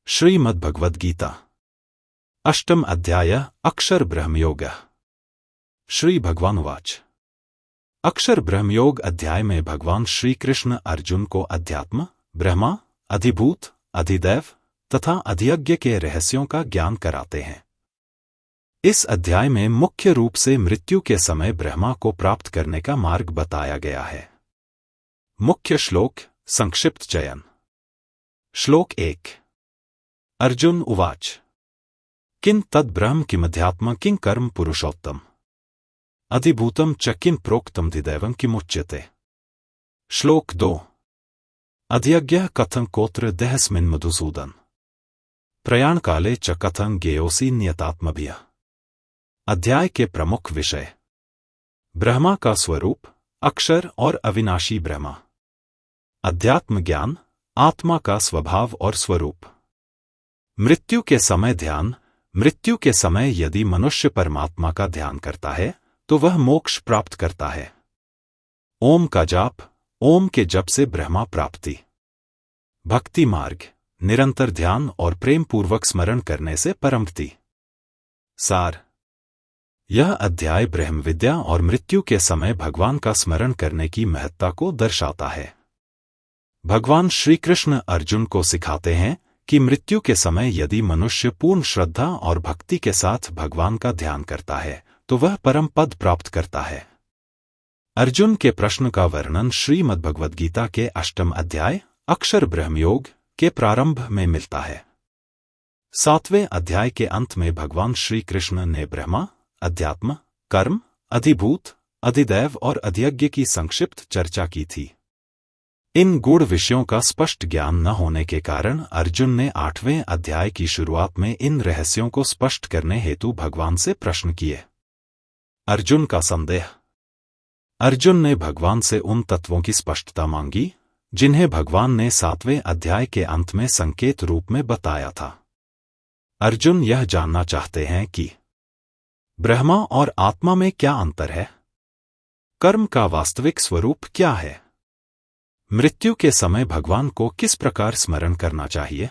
श्रीमद्भगवद्गीता अष्टम अध्याय अक्षर ब्रह्मयोग। श्री भगवानुवाच। अक्षर ब्रह्मयोग अध्याय में भगवान श्री कृष्ण अर्जुन को अध्यात्म, ब्रह्मा, अधिभूत, अधिदैव तथा अधियज्ञ के रहस्यों का ज्ञान कराते हैं। इस अध्याय में मुख्य रूप से मृत्यु के समय ब्रह्मा को प्राप्त करने का मार्ग बताया गया है। मुख्य श्लोक संक्षिप्त चयन। श्लोक 1। अर्जुन उवाच। किं तद् ब्रह्म किमध्यात्म किं कर्म पुरुषोत्तम अधिभूतम च किं प्रोक्तम धिदैवं किमुच्यते। श्लोक 2। अधियज्ञः कथं कोत्र देहस्मिन् मधुसूदन प्रयाण काले च कथं ज्ञेयोऽसि नियतात्मभिः। अध्याय के प्रमुख विषय। ब्रह्मा का स्वरूप, अक्षर और अविनाशी ब्रह्मा। अध्यात्म ज्ञान, आत्मा का स्वभाव और स्वरूप। मृत्यु के समय ध्यान। मृत्यु के समय यदि मनुष्य परमात्मा का ध्यान करता है तो वह मोक्ष प्राप्त करता है। ओम का जाप। ओम के जप से ब्रह्मा प्राप्ति। भक्ति मार्ग। निरंतर ध्यान और प्रेम पूर्वक स्मरण करने से परमगति। सार। यह अध्याय ब्रह्म विद्या और मृत्यु के समय भगवान का स्मरण करने की महत्ता को दर्शाता है। भगवान श्री कृष्ण अर्जुन को सिखाते हैं कि मृत्यु के समय यदि मनुष्य पूर्ण श्रद्धा और भक्ति के साथ भगवान का ध्यान करता है तो वह परम पद प्राप्त करता है। अर्जुन के प्रश्न का वर्णन श्रीमद्भगवद्गीता के अष्टम अध्याय अक्षर ब्रह्मयोग के प्रारंभ में मिलता है। 7वें अध्याय के अंत में भगवान श्री कृष्ण ने ब्रह्मा, अध्यात्म, कर्म, अधिभूत, अधिदैव और अधियज्ञ की संक्षिप्त चर्चा की थी। इन गूढ़ विषयों का स्पष्ट ज्ञान न होने के कारण अर्जुन ने 8वें अध्याय की शुरुआत में इन रहस्यों को स्पष्ट करने हेतु भगवान से प्रश्न किए। अर्जुन का संदेह। अर्जुन ने भगवान से उन तत्वों की स्पष्टता मांगी जिन्हें भगवान ने 7वें अध्याय के अंत में संकेत रूप में बताया था। अर्जुन यह जानना चाहते हैं कि ब्रह्मा और आत्मा में क्या अंतर है, कर्म का वास्तविक स्वरूप क्या है, मृत्यु के समय भगवान को किस प्रकार स्मरण करना चाहिए।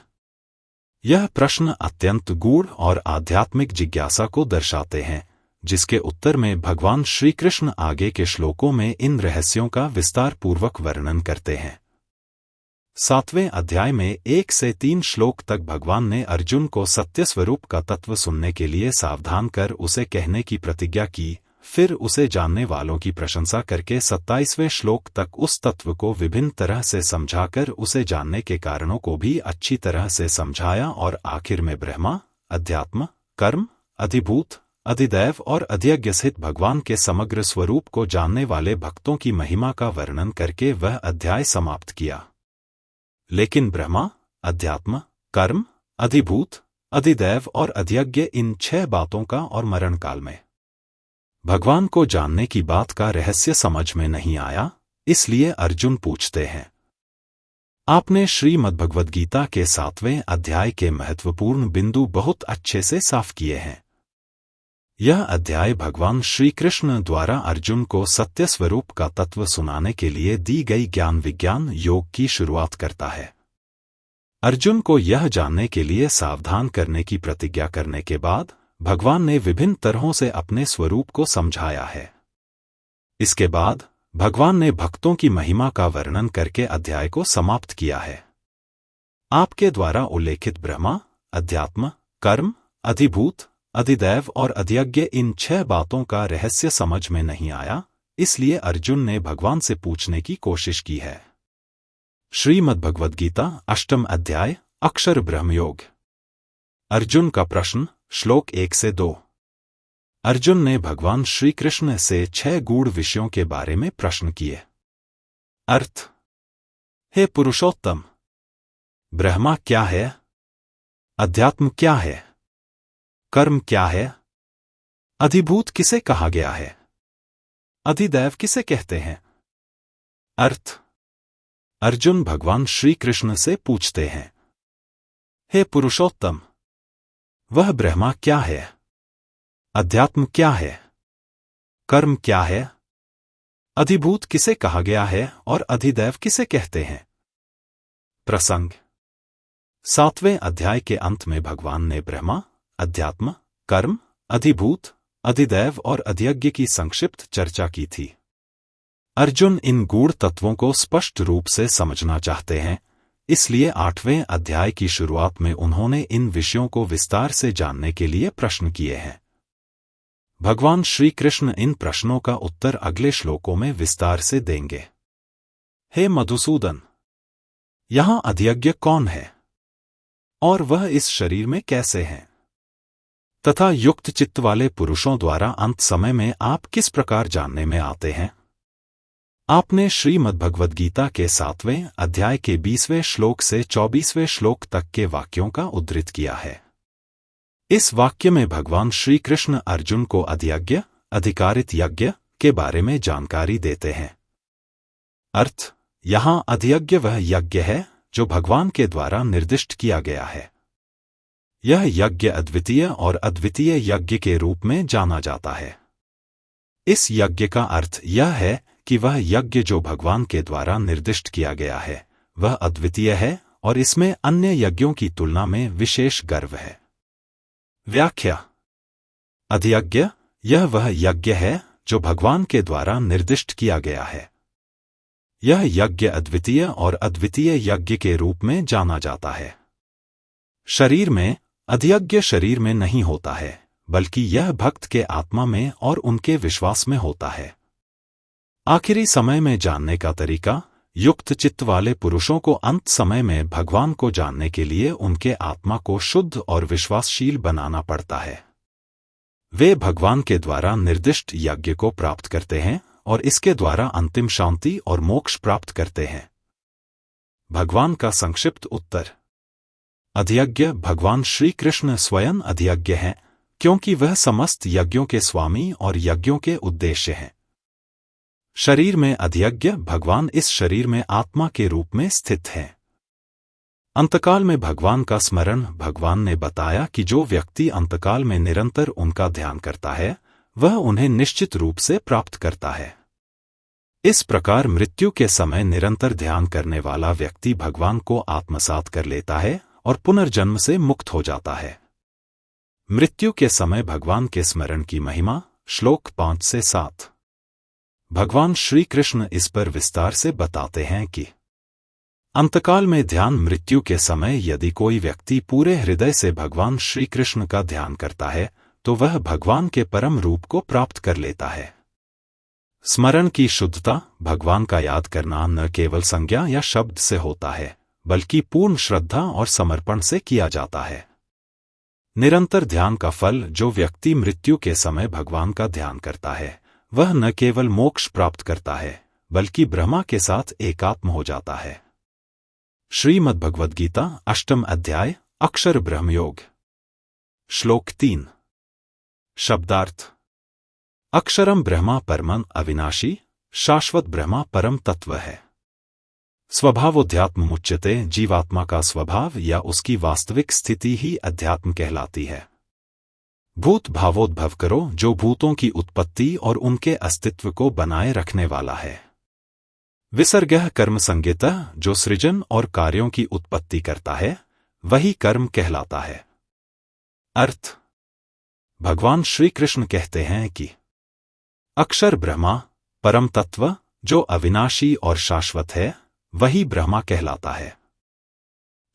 यह प्रश्न अत्यंत गूढ़ और आध्यात्मिक जिज्ञासा को दर्शाते हैं, जिसके उत्तर में भगवान श्री कृष्ण आगे के श्लोकों में इन रहस्यों का विस्तार पूर्वक वर्णन करते हैं। 7वें अध्याय में 1 से 3 श्लोक तक भगवान ने अर्जुन को सत्य स्वरूप का तत्व सुनने के लिए सावधान कर उसे कहने की प्रतिज्ञा की। फिर उसे जानने वालों की प्रशंसा करके 27वें श्लोक तक उस तत्व को विभिन्न तरह से समझाकर उसे जानने के कारणों को भी अच्छी तरह से समझाया और आखिर में ब्रह्मा, अध्यात्म, कर्म, अधिभूत, अधिदैव और अधियज्ञ सहित भगवान के समग्र स्वरूप को जानने वाले भक्तों की महिमा का वर्णन करके वह अध्याय समाप्त किया। लेकिन ब्रह्मा, अध्यात्म, कर्म, अधिभूत, अधिदैव और अधियज्ञ इन 6 बातों का और मरण काल में भगवान को जानने की बात का रहस्य समझ में नहीं आया। इसलिए अर्जुन पूछते हैं, आपने श्रीमद्भगवद्गीता के 7वें अध्याय के महत्वपूर्ण बिंदु बहुत अच्छे से साफ किए हैं। यह अध्याय भगवान श्री कृष्ण द्वारा अर्जुन को सत्य स्वरूप का तत्व सुनाने के लिए दी गई ज्ञान विज्ञान योग की शुरुआत करता है। अर्जुन को यह जानने के लिए सावधान करने की प्रतिज्ञा करने के बाद भगवान ने विभिन्न तरहों से अपने स्वरूप को समझाया है। इसके बाद भगवान ने भक्तों की महिमा का वर्णन करके अध्याय को समाप्त किया है। आपके द्वारा उल्लेखित ब्रह्मा, अध्यात्म, कर्म, अधिभूत, अधिदैव और अधियज्ञ इन 6 बातों का रहस्य समझ में नहीं आया, इसलिए अर्जुन ने भगवान से पूछने की कोशिश की है। श्रीमद्भगवद्गीता अष्टम अध्याय अक्षर ब्रह्मयोग। अर्जुन का प्रश्न। श्लोक 1 से 2। अर्जुन ने भगवान श्री कृष्ण से 6 गूढ़ विषयों के बारे में प्रश्न किए। अर्थ। हे पुरुषोत्तम, ब्रह्मा क्या है, अध्यात्म क्या है, कर्म क्या है, अधिभूत किसे कहा गया है, अधिदैव किसे कहते हैं। अर्थ। अर्जुन भगवान श्री कृष्ण से पूछते हैं, हे पुरुषोत्तम, वह ब्रह्मा क्या है, अध्यात्म क्या है, कर्म क्या है, अधिभूत किसे कहा गया है और अधिदैव किसे कहते हैं। प्रसंग। 7वें अध्याय के अंत में भगवान ने ब्रह्मा, अध्यात्म, कर्म, अधिभूत, अधिदैव और अधियज्ञ की संक्षिप्त चर्चा की थी। अर्जुन इन गूढ़ तत्वों को स्पष्ट रूप से समझना चाहते हैं, इसलिए 8वें अध्याय की शुरुआत में उन्होंने इन विषयों को विस्तार से जानने के लिए प्रश्न किए हैं। भगवान श्री कृष्ण इन प्रश्नों का उत्तर अगले श्लोकों में विस्तार से देंगे। हे मधुसूदन, यहां अधियज्ञ कौन है और वह इस शरीर में कैसे हैं? तथा युक्त चित्त वाले पुरुषों द्वारा अंत समय में आप किस प्रकार जानने में आते हैं? आपने श्रीमद्भगवद्गीता के 7वें अध्याय के 20वें श्लोक से 24वें श्लोक तक के वाक्यों का उद्धृत किया है। इस वाक्य में भगवान श्री कृष्ण अर्जुन को अधियज्ञ, अधिकारित यज्ञ के बारे में जानकारी देते हैं। अर्थ, यहां अधियज्ञ वह यज्ञ है जो भगवान के द्वारा निर्दिष्ट किया गया है। यह यज्ञ अद्वितीय और अद्वितीय यज्ञ के रूप में जाना जाता है। इस यज्ञ का अर्थ यह है कि वह यज्ञ जो भगवान के द्वारा निर्दिष्ट किया गया है वह अद्वितीय है और इसमें अन्य यज्ञों की तुलना में विशेष गर्व है। व्याख्या: अधियज्ञ यह वह यज्ञ है जो भगवान के द्वारा निर्दिष्ट किया गया है। यह यज्ञ अद्वितीय और अद्वितीय यज्ञ के रूप में जाना जाता है। शरीर में अधियज्ञ शरीर में नहीं होता है, बल्कि यह भक्त के आत्मा में और उनके विश्वास में होता है। आखिरी समय में जानने का तरीका: युक्त चित्त वाले पुरुषों को अंत समय में भगवान को जानने के लिए उनके आत्मा को शुद्ध और विश्वासशील बनाना पड़ता है। वे भगवान के द्वारा निर्दिष्ट यज्ञ को प्राप्त करते हैं और इसके द्वारा अंतिम शांति और मोक्ष प्राप्त करते हैं। भगवान का संक्षिप्त उत्तर: अधियज्ञ भगवान श्री कृष्ण स्वयं अधियज्ञ हैं, क्योंकि वह समस्त यज्ञों के स्वामी और यज्ञों के उद्देश्य हैं। शरीर में अधियज्ञ भगवान इस शरीर में आत्मा के रूप में स्थित हैं। अंतकाल में भगवान का स्मरण: भगवान ने बताया कि जो व्यक्ति अंतकाल में निरंतर उनका ध्यान करता है वह उन्हें निश्चित रूप से प्राप्त करता है। इस प्रकार मृत्यु के समय निरंतर ध्यान करने वाला व्यक्ति भगवान को आत्मसात कर लेता है और पुनर्जन्म से मुक्त हो जाता है। मृत्यु के समय भगवान के स्मरण की महिमा। श्लोक 5 से 7। भगवान श्री कृष्ण इस पर विस्तार से बताते हैं कि अंतकाल में ध्यान मृत्यु के समय यदि कोई व्यक्ति पूरे हृदय से भगवान श्री कृष्ण का ध्यान करता है तो वह भगवान के परम रूप को प्राप्त कर लेता है। स्मरण की शुद्धता: भगवान का याद करना न केवल संज्ञा या शब्द से होता है, बल्कि पूर्ण श्रद्धा और समर्पण से किया जाता है। निरंतर ध्यान का फल: जो व्यक्ति मृत्यु के समय भगवान का ध्यान करता है वह न केवल मोक्ष प्राप्त करता है बल्कि ब्रह्मा के साथ एकात्म हो जाता है। श्रीमद्भगवद्गीता 8वां अध्याय अक्षर ब्रह्मयोग। श्लोक 3। शब्दार्थ: अक्षरम ब्रह्मा परमं अविनाशी, शाश्वत ब्रह्मा परम तत्व है। स्वभावोध्यात्म मुच्यते: जीवात्मा का स्वभाव या उसकी वास्तविक स्थिति ही अध्यात्म कहलाती है। भूत भावोद्भव करो: जो भूतों की उत्पत्ति और उनके अस्तित्व को बनाए रखने वाला है। विसर्गः कर्म संज्ञितः: जो सृजन और कार्यों की उत्पत्ति करता है वही कर्म कहलाता है। अर्थ: भगवान श्री कृष्ण कहते हैं कि अक्षर ब्रह्मा, परम तत्व जो अविनाशी और शाश्वत है, वही ब्रह्मा कहलाता है।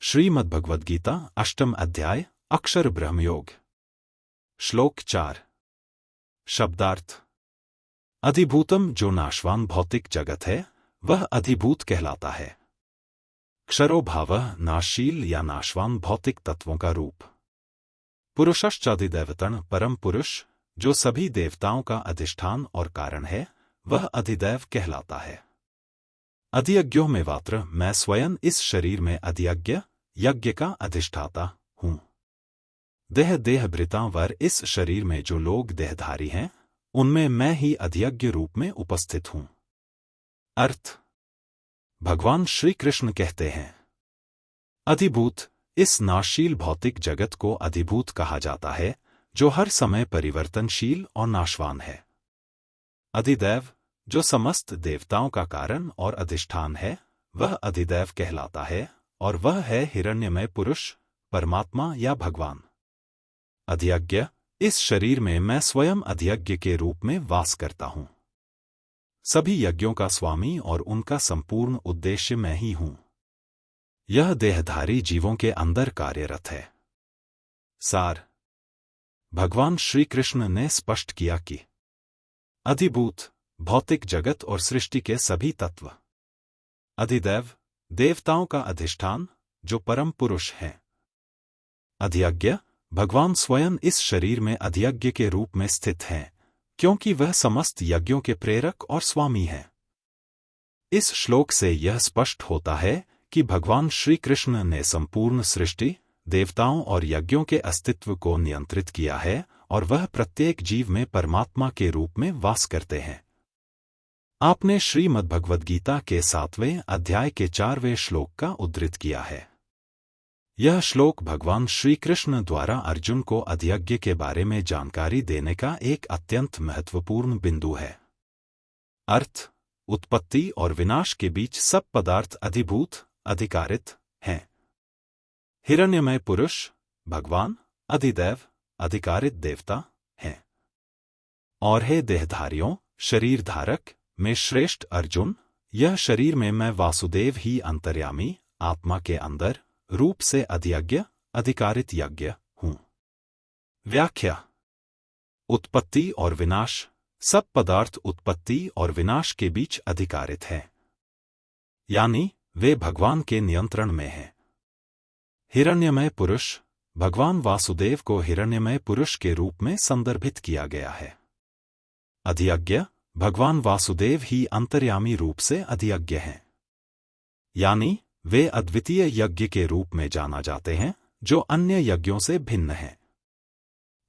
श्रीमद्भगवद्गीता 8वां अध्याय अक्षर ब्रह्मयोग। श्लोक 4। शब्दार्थ: अधिभूतम: जो नाशवान भौतिक जगत है वह अधिभूत कहलाता है। क्षरो भावः: नाशशील या नाशवान भौतिक तत्वों का रूप। पुरुषश्चाधिदैवतन: परम पुरुष जो सभी देवताओं का अधिष्ठान और कारण है वह अधिदैव कहलाता है। अधियज्ञों में वात्र: मैं स्वयं इस शरीर में अधियज्ञ यज्ञ का अधिष्ठाता हूँ। देहभृतां: वर इस शरीर में जो लोग देहधारी हैं उनमें मैं ही अधियज्ञ रूप में उपस्थित हूँ। अर्थ: भगवान श्री कृष्ण कहते हैं अधिभूत: इस नाशशील भौतिक जगत को अधिभूत कहा जाता है जो हर समय परिवर्तनशील और नाशवान है। अधिदैव: जो समस्त देवताओं का कारण और अधिष्ठान है वह अधिदैव कहलाता है और वह है हिरण्यमय पुरुष, परमात्मा या भगवान। अधियज्ञ, इस शरीर में मैं स्वयं अधियज्ञ के रूप में वास करता हूं। सभी यज्ञों का स्वामी और उनका संपूर्ण उद्देश्य मैं ही हूं। यह देहधारी जीवों के अंदर कार्यरत है। सार, भगवान श्री कृष्ण ने स्पष्ट किया कि अधिभूत, भौतिक जगत और सृष्टि के सभी तत्व, अधिदैव, देवताओं का अधिष्ठान, जो परम पुरुष हैं। अधियज्ञ, भगवान स्वयं इस शरीर में अधियज्ञ के रूप में स्थित हैं, क्योंकि वह समस्त यज्ञों के प्रेरक और स्वामी हैं। इस श्लोक से यह स्पष्ट होता है कि भगवान श्री कृष्ण ने संपूर्ण सृष्टि, देवताओं और यज्ञों के अस्तित्व को नियंत्रित किया है और वह प्रत्येक जीव में परमात्मा के रूप में वास करते हैं। आपने श्रीमद्भगवद्गीता के 7वें अध्याय के 4वें श्लोक का उद्धृत किया है। यह श्लोक भगवान श्री कृष्ण द्वारा अर्जुन को अधियज्ञ के बारे में जानकारी देने का एक अत्यंत महत्वपूर्ण बिंदु है। अर्थ, उत्पत्ति और विनाश के बीच सब पदार्थ अधिभूत, अधिकारित हैं। हिरण्यमय पुरुष, भगवान, अधिदैव, अधिकारित देवता हैं। और हे देहधारियों, शरीर धारक में श्रेष्ठ अर्जुन, यह शरीर में मैं वासुदेव ही अंतर्यामी, आत्मा के अंदर, रूप से अधियज्ञ, अधिकारित यज्ञ हूं। व्याख्या। उत्पत्ति और विनाश, सब पदार्थ उत्पत्ति और विनाश के बीच अधिकारित हैं, यानी वे भगवान के नियंत्रण में हैं। हिरण्यमय पुरुष, भगवान वासुदेव को हिरण्यमय पुरुष के रूप में संदर्भित किया गया है। अधियज्ञ, भगवान वासुदेव ही अंतर्यामी रूप से अधियज्ञ हैं, यानी वे अद्वितीय यज्ञ के रूप में जाना जाते हैं, जो अन्य यज्ञों से भिन्न हैं।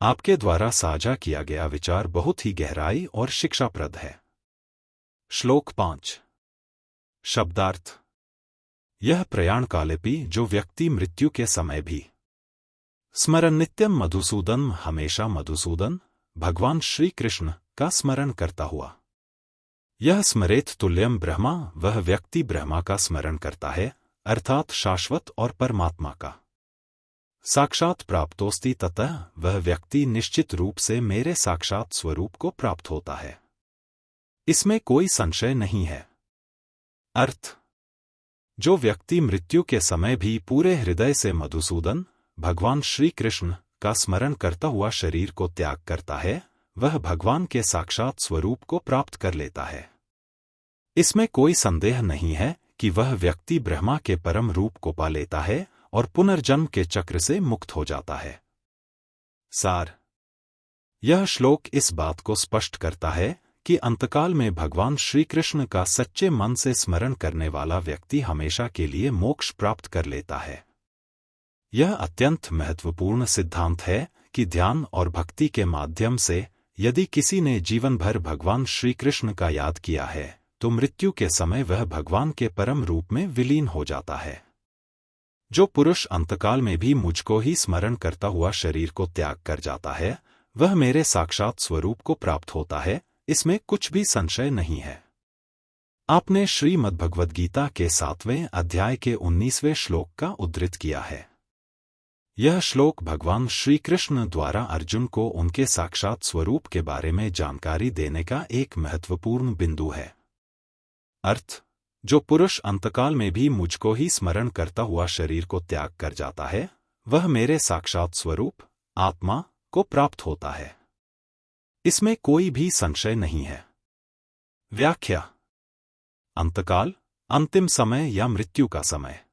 आपके द्वारा साझा किया गया विचार बहुत ही गहराई और शिक्षाप्रद है। श्लोक 5। शब्दार्थ। यह प्रयाणकालेपि जो व्यक्ति मृत्यु के समय भी स्मरण नित्यम मधुसूदन, हमेशा मधुसूदन, भगवान श्री कृष्ण का स्मरण करता हुआ। यह स्मरेत तुल्यम ब्रह्मा, वह व्यक्ति ब्रह्मा का स्मरण करता है, अर्थात शाश्वत और परमात्मा का साक्षात प्राप्तोस्ति, ततः वह व्यक्ति निश्चित रूप से मेरे साक्षात स्वरूप को प्राप्त होता है। इसमें कोई संशय नहीं है। अर्थ, जो व्यक्ति मृत्यु के समय भी पूरे हृदय से मधुसूदन, भगवान श्री कृष्ण का स्मरण करता हुआ शरीर को त्याग करता है, वह भगवान के साक्षात स्वरूप को प्राप्त कर लेता है। इसमें कोई संदेह नहीं है कि वह व्यक्ति ब्रह्मा के परम रूप को पा लेता है और पुनर्जन्म के चक्र से मुक्त हो जाता है। सार। यह श्लोक इस बात को स्पष्ट करता है कि अंतकाल में भगवान श्री कृष्ण का सच्चे मन से स्मरण करने वाला व्यक्ति हमेशा के लिए मोक्ष प्राप्त कर लेता है। यह अत्यंत महत्वपूर्ण सिद्धांत है कि ध्यान और भक्ति के माध्यम से यदि किसी ने जीवन भर भगवान श्री कृष्ण का याद किया है, तो मृत्यु के समय वह भगवान के परम रूप में विलीन हो जाता है। जो पुरुष अंतकाल में भी मुझको ही स्मरण करता हुआ शरीर को त्याग कर जाता है, वह मेरे साक्षात स्वरूप को प्राप्त होता है, इसमें कुछ भी संशय नहीं है। आपने श्रीमद्भगवद्गीता के 7वें अध्याय के 19वें श्लोक का उद्धृत किया है। यह श्लोक भगवान श्री कृष्ण द्वारा अर्जुन को उनके साक्षात स्वरूप के बारे में जानकारी देने का एक महत्वपूर्ण बिंदु है। अर्थ, जो पुरुष अंतकाल में भी मुझको ही स्मरण करता हुआ शरीर को त्याग कर जाता है, वह मेरे साक्षात स्वरूप, आत्मा, को प्राप्त होता है। इसमें कोई भी संशय नहीं है। व्याख्या। अंतकाल, अंतिम समय या मृत्यु का समय।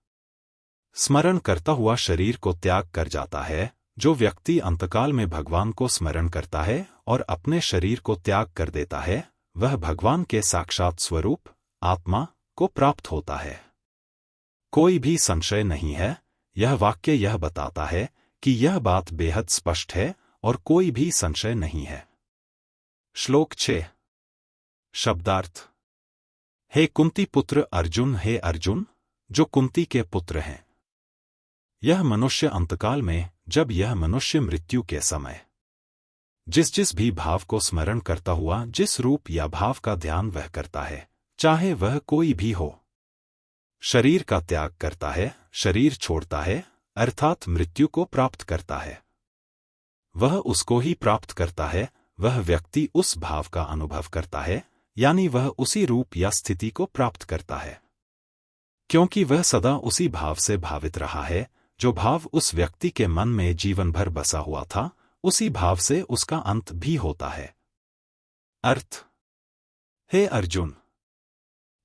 स्मरण करता हुआ शरीर को त्याग कर जाता है। जो व्यक्ति अंतकाल में भगवान को स्मरण करता है और अपने शरीर को त्याग कर देता है, वह भगवान के साक्षात स्वरूप, आत्मा, को प्राप्त होता है। कोई भी संशय नहीं है। यह वाक्य यह बताता है कि यह बात बेहद स्पष्ट है और कोई भी संशय नहीं है। श्लोक 6। शब्दार्थ। हे कुंती पुत्र अर्जुन, हे अर्जुन, जो कुंती के पुत्र हैं। यह मनुष्य अंतकाल में, जब यह मनुष्य मृत्यु के समय जिस भी भाव को स्मरण करता हुआ जिस रूप या भाव का ध्यान वह करता है, चाहे वह कोई भी हो, शरीर का त्याग करता है, शरीर छोड़ता है, अर्थात मृत्यु को प्राप्त करता है। वह उसको ही प्राप्त करता है, वह व्यक्ति उस भाव का अनुभव करता है, यानी वह उसी रूप या स्थिति को प्राप्त करता है, क्योंकि वह सदा उसी भाव से भावित रहा है। जो भाव उस व्यक्ति के मन में जीवन भर बसा हुआ था, उसी भाव से उसका अंत भी होता है। अर्थ: हे अर्जुन,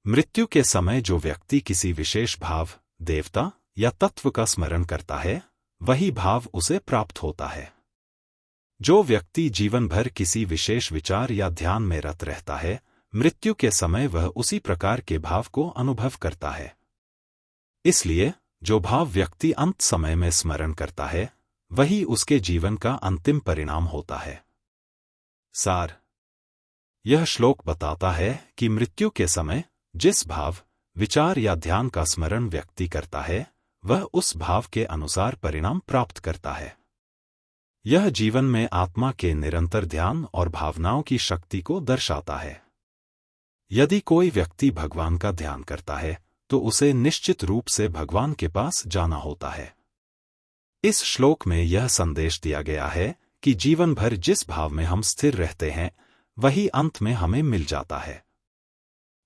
मृत्यु के समय जो व्यक्ति किसी विशेष भाव, देवता या तत्व का स्मरण करता है, वही भाव उसे प्राप्त होता है। जो व्यक्ति जीवन भर किसी विशेष विचार या ध्यान में रत रहता है, मृत्यु के समय वह उसी प्रकार के भाव को अनुभव करता है। इसलिए जो भाव व्यक्ति अंत समय में स्मरण करता है, वही उसके जीवन का अंतिम परिणाम होता है। सार: यह श्लोक बताता है कि मृत्यु के समय जिस भाव, विचार या ध्यान का स्मरण व्यक्ति करता है, वह उस भाव के अनुसार परिणाम प्राप्त करता है। यह जीवन में आत्मा के निरंतर ध्यान और भावनाओं की शक्ति को दर्शाता है। यदि कोई व्यक्ति भगवान का ध्यान करता है, तो उसे निश्चित रूप से भगवान के पास जाना होता है। इस श्लोक में यह संदेश दिया गया है कि जीवन भर जिस भाव में हम स्थिर रहते हैं, वही अंत में हमें मिल जाता है।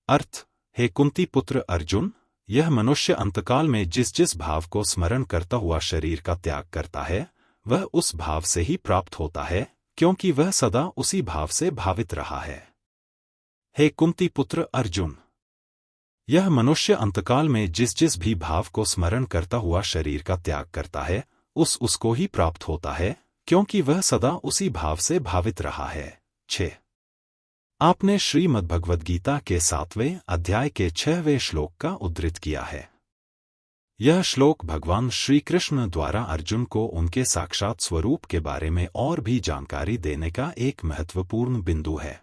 अर्थ: हे कुंती पुत्र अर्जुन, यह मनुष्य अंतकाल में जिस जिस भाव को स्मरण करता हुआ शरीर का त्याग करता है, वह उस भाव से ही प्राप्त होता है, क्योंकि वह सदा उसी भाव से भावित रहा है। हे कुंती पुत्र अर्जुन, यह मनुष्य अंतकाल में जिस जिस भी भाव को स्मरण करता हुआ शरीर का त्याग करता है, उसको ही प्राप्त होता है, क्योंकि वह सदा उसी भाव से भावित रहा है। 6. आपने श्रीमद्भगवद्गीता के 7वें अध्याय के 6वें श्लोक का उद्धृत किया है। यह श्लोक भगवान श्री कृष्ण द्वारा अर्जुन को उनके साक्षात स्वरूप के बारे में और भी जानकारी देने का एक महत्वपूर्ण बिंदु है।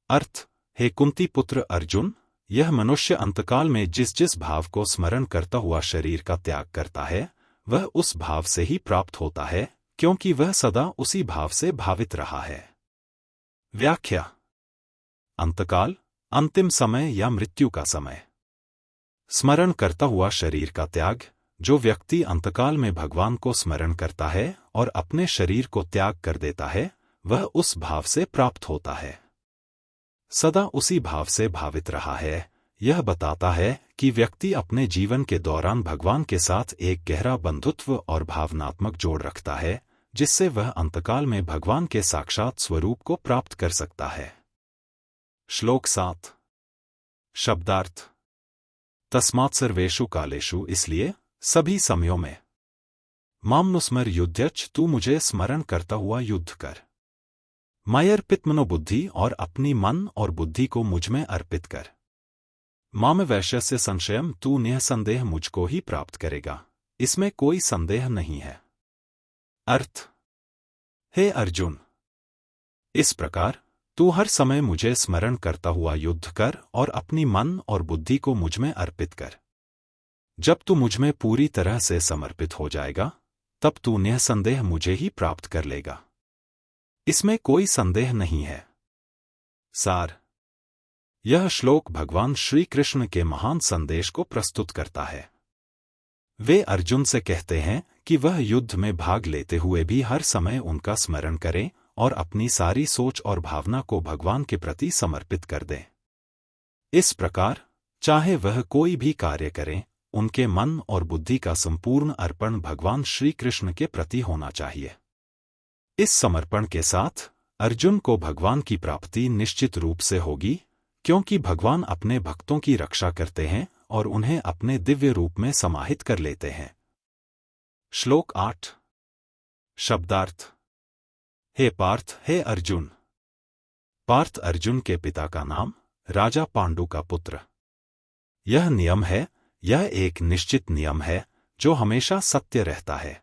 अर्थ: हे कुंती पुत्र अर्जुन, यह मनुष्य अंतकाल में जिस जिस भाव को स्मरण करता हुआ शरीर का त्याग करता है, वह उस भाव से ही प्राप्त होता है, क्योंकि वह सदा उसी भाव से भावित रहा है। व्याख्या: अंतकाल, अंतिम समय या मृत्यु का समय। स्मरण करता हुआ शरीर का त्याग: जो व्यक्ति अंतकाल में भगवान को स्मरण करता है और अपने शरीर को त्याग कर देता है, वह उस भाव से प्राप्त होता है। सदा उसी भाव से भावित रहा है, यह बताता है कि व्यक्ति अपने जीवन के दौरान भगवान के साथ एक गहरा बंधुत्व और भावनात्मक जोड़ रखता है, जिससे वह अंतकाल में भगवान के साक्षात स्वरूप को प्राप्त कर सकता है। श्लोक 7. शब्दार्थ: तस्मात् सर्वेषु कालेषु, इसलिए सभी समयों में, मामनुस्मर युध्यच, तू मुझे स्मरण करता हुआ युद्ध कर। मयर्पित मनोबुद्धि, और अपनी मन और बुद्धि को मुझमें अर्पित कर। माम वैश्यस्य संशयम, तू निःसंदेह मुझको ही प्राप्त करेगा, इसमें कोई संदेह नहीं है। अर्थ: हे अर्जुन, इस प्रकार तू हर समय मुझे स्मरण करता हुआ युद्ध कर और अपनी मन और बुद्धि को मुझमें अर्पित कर। जब तू मुझमें पूरी तरह से समर्पित हो जाएगा, तब तू निःसंदेह मुझे ही प्राप्त कर लेगा, इसमें कोई संदेह नहीं है। सार: यह श्लोक भगवान श्री कृष्ण के महान संदेश को प्रस्तुत करता है। वे अर्जुन से कहते हैं कि वह युद्ध में भाग लेते हुए भी हर समय उनका स्मरण करें और अपनी सारी सोच और भावना को भगवान के प्रति समर्पित कर दें। इस प्रकार चाहे वह कोई भी कार्य करें, उनके मन और बुद्धि का संपूर्ण अर्पण भगवान श्री कृष्ण के प्रति होना चाहिए। इस समर्पण के साथ अर्जुन को भगवान की प्राप्ति निश्चित रूप से होगी, क्योंकि भगवान अपने भक्तों की रक्षा करते हैं और उन्हें अपने दिव्य रूप में समाहित कर लेते हैं। श्लोक 8. शब्दार्थ: हे पार्थ, हे अर्जुन। पार्थ अर्जुन के पिता का नाम, राजा पांडु का पुत्र। यह नियम है, यह एक निश्चित नियम है जो हमेशा सत्य रहता है।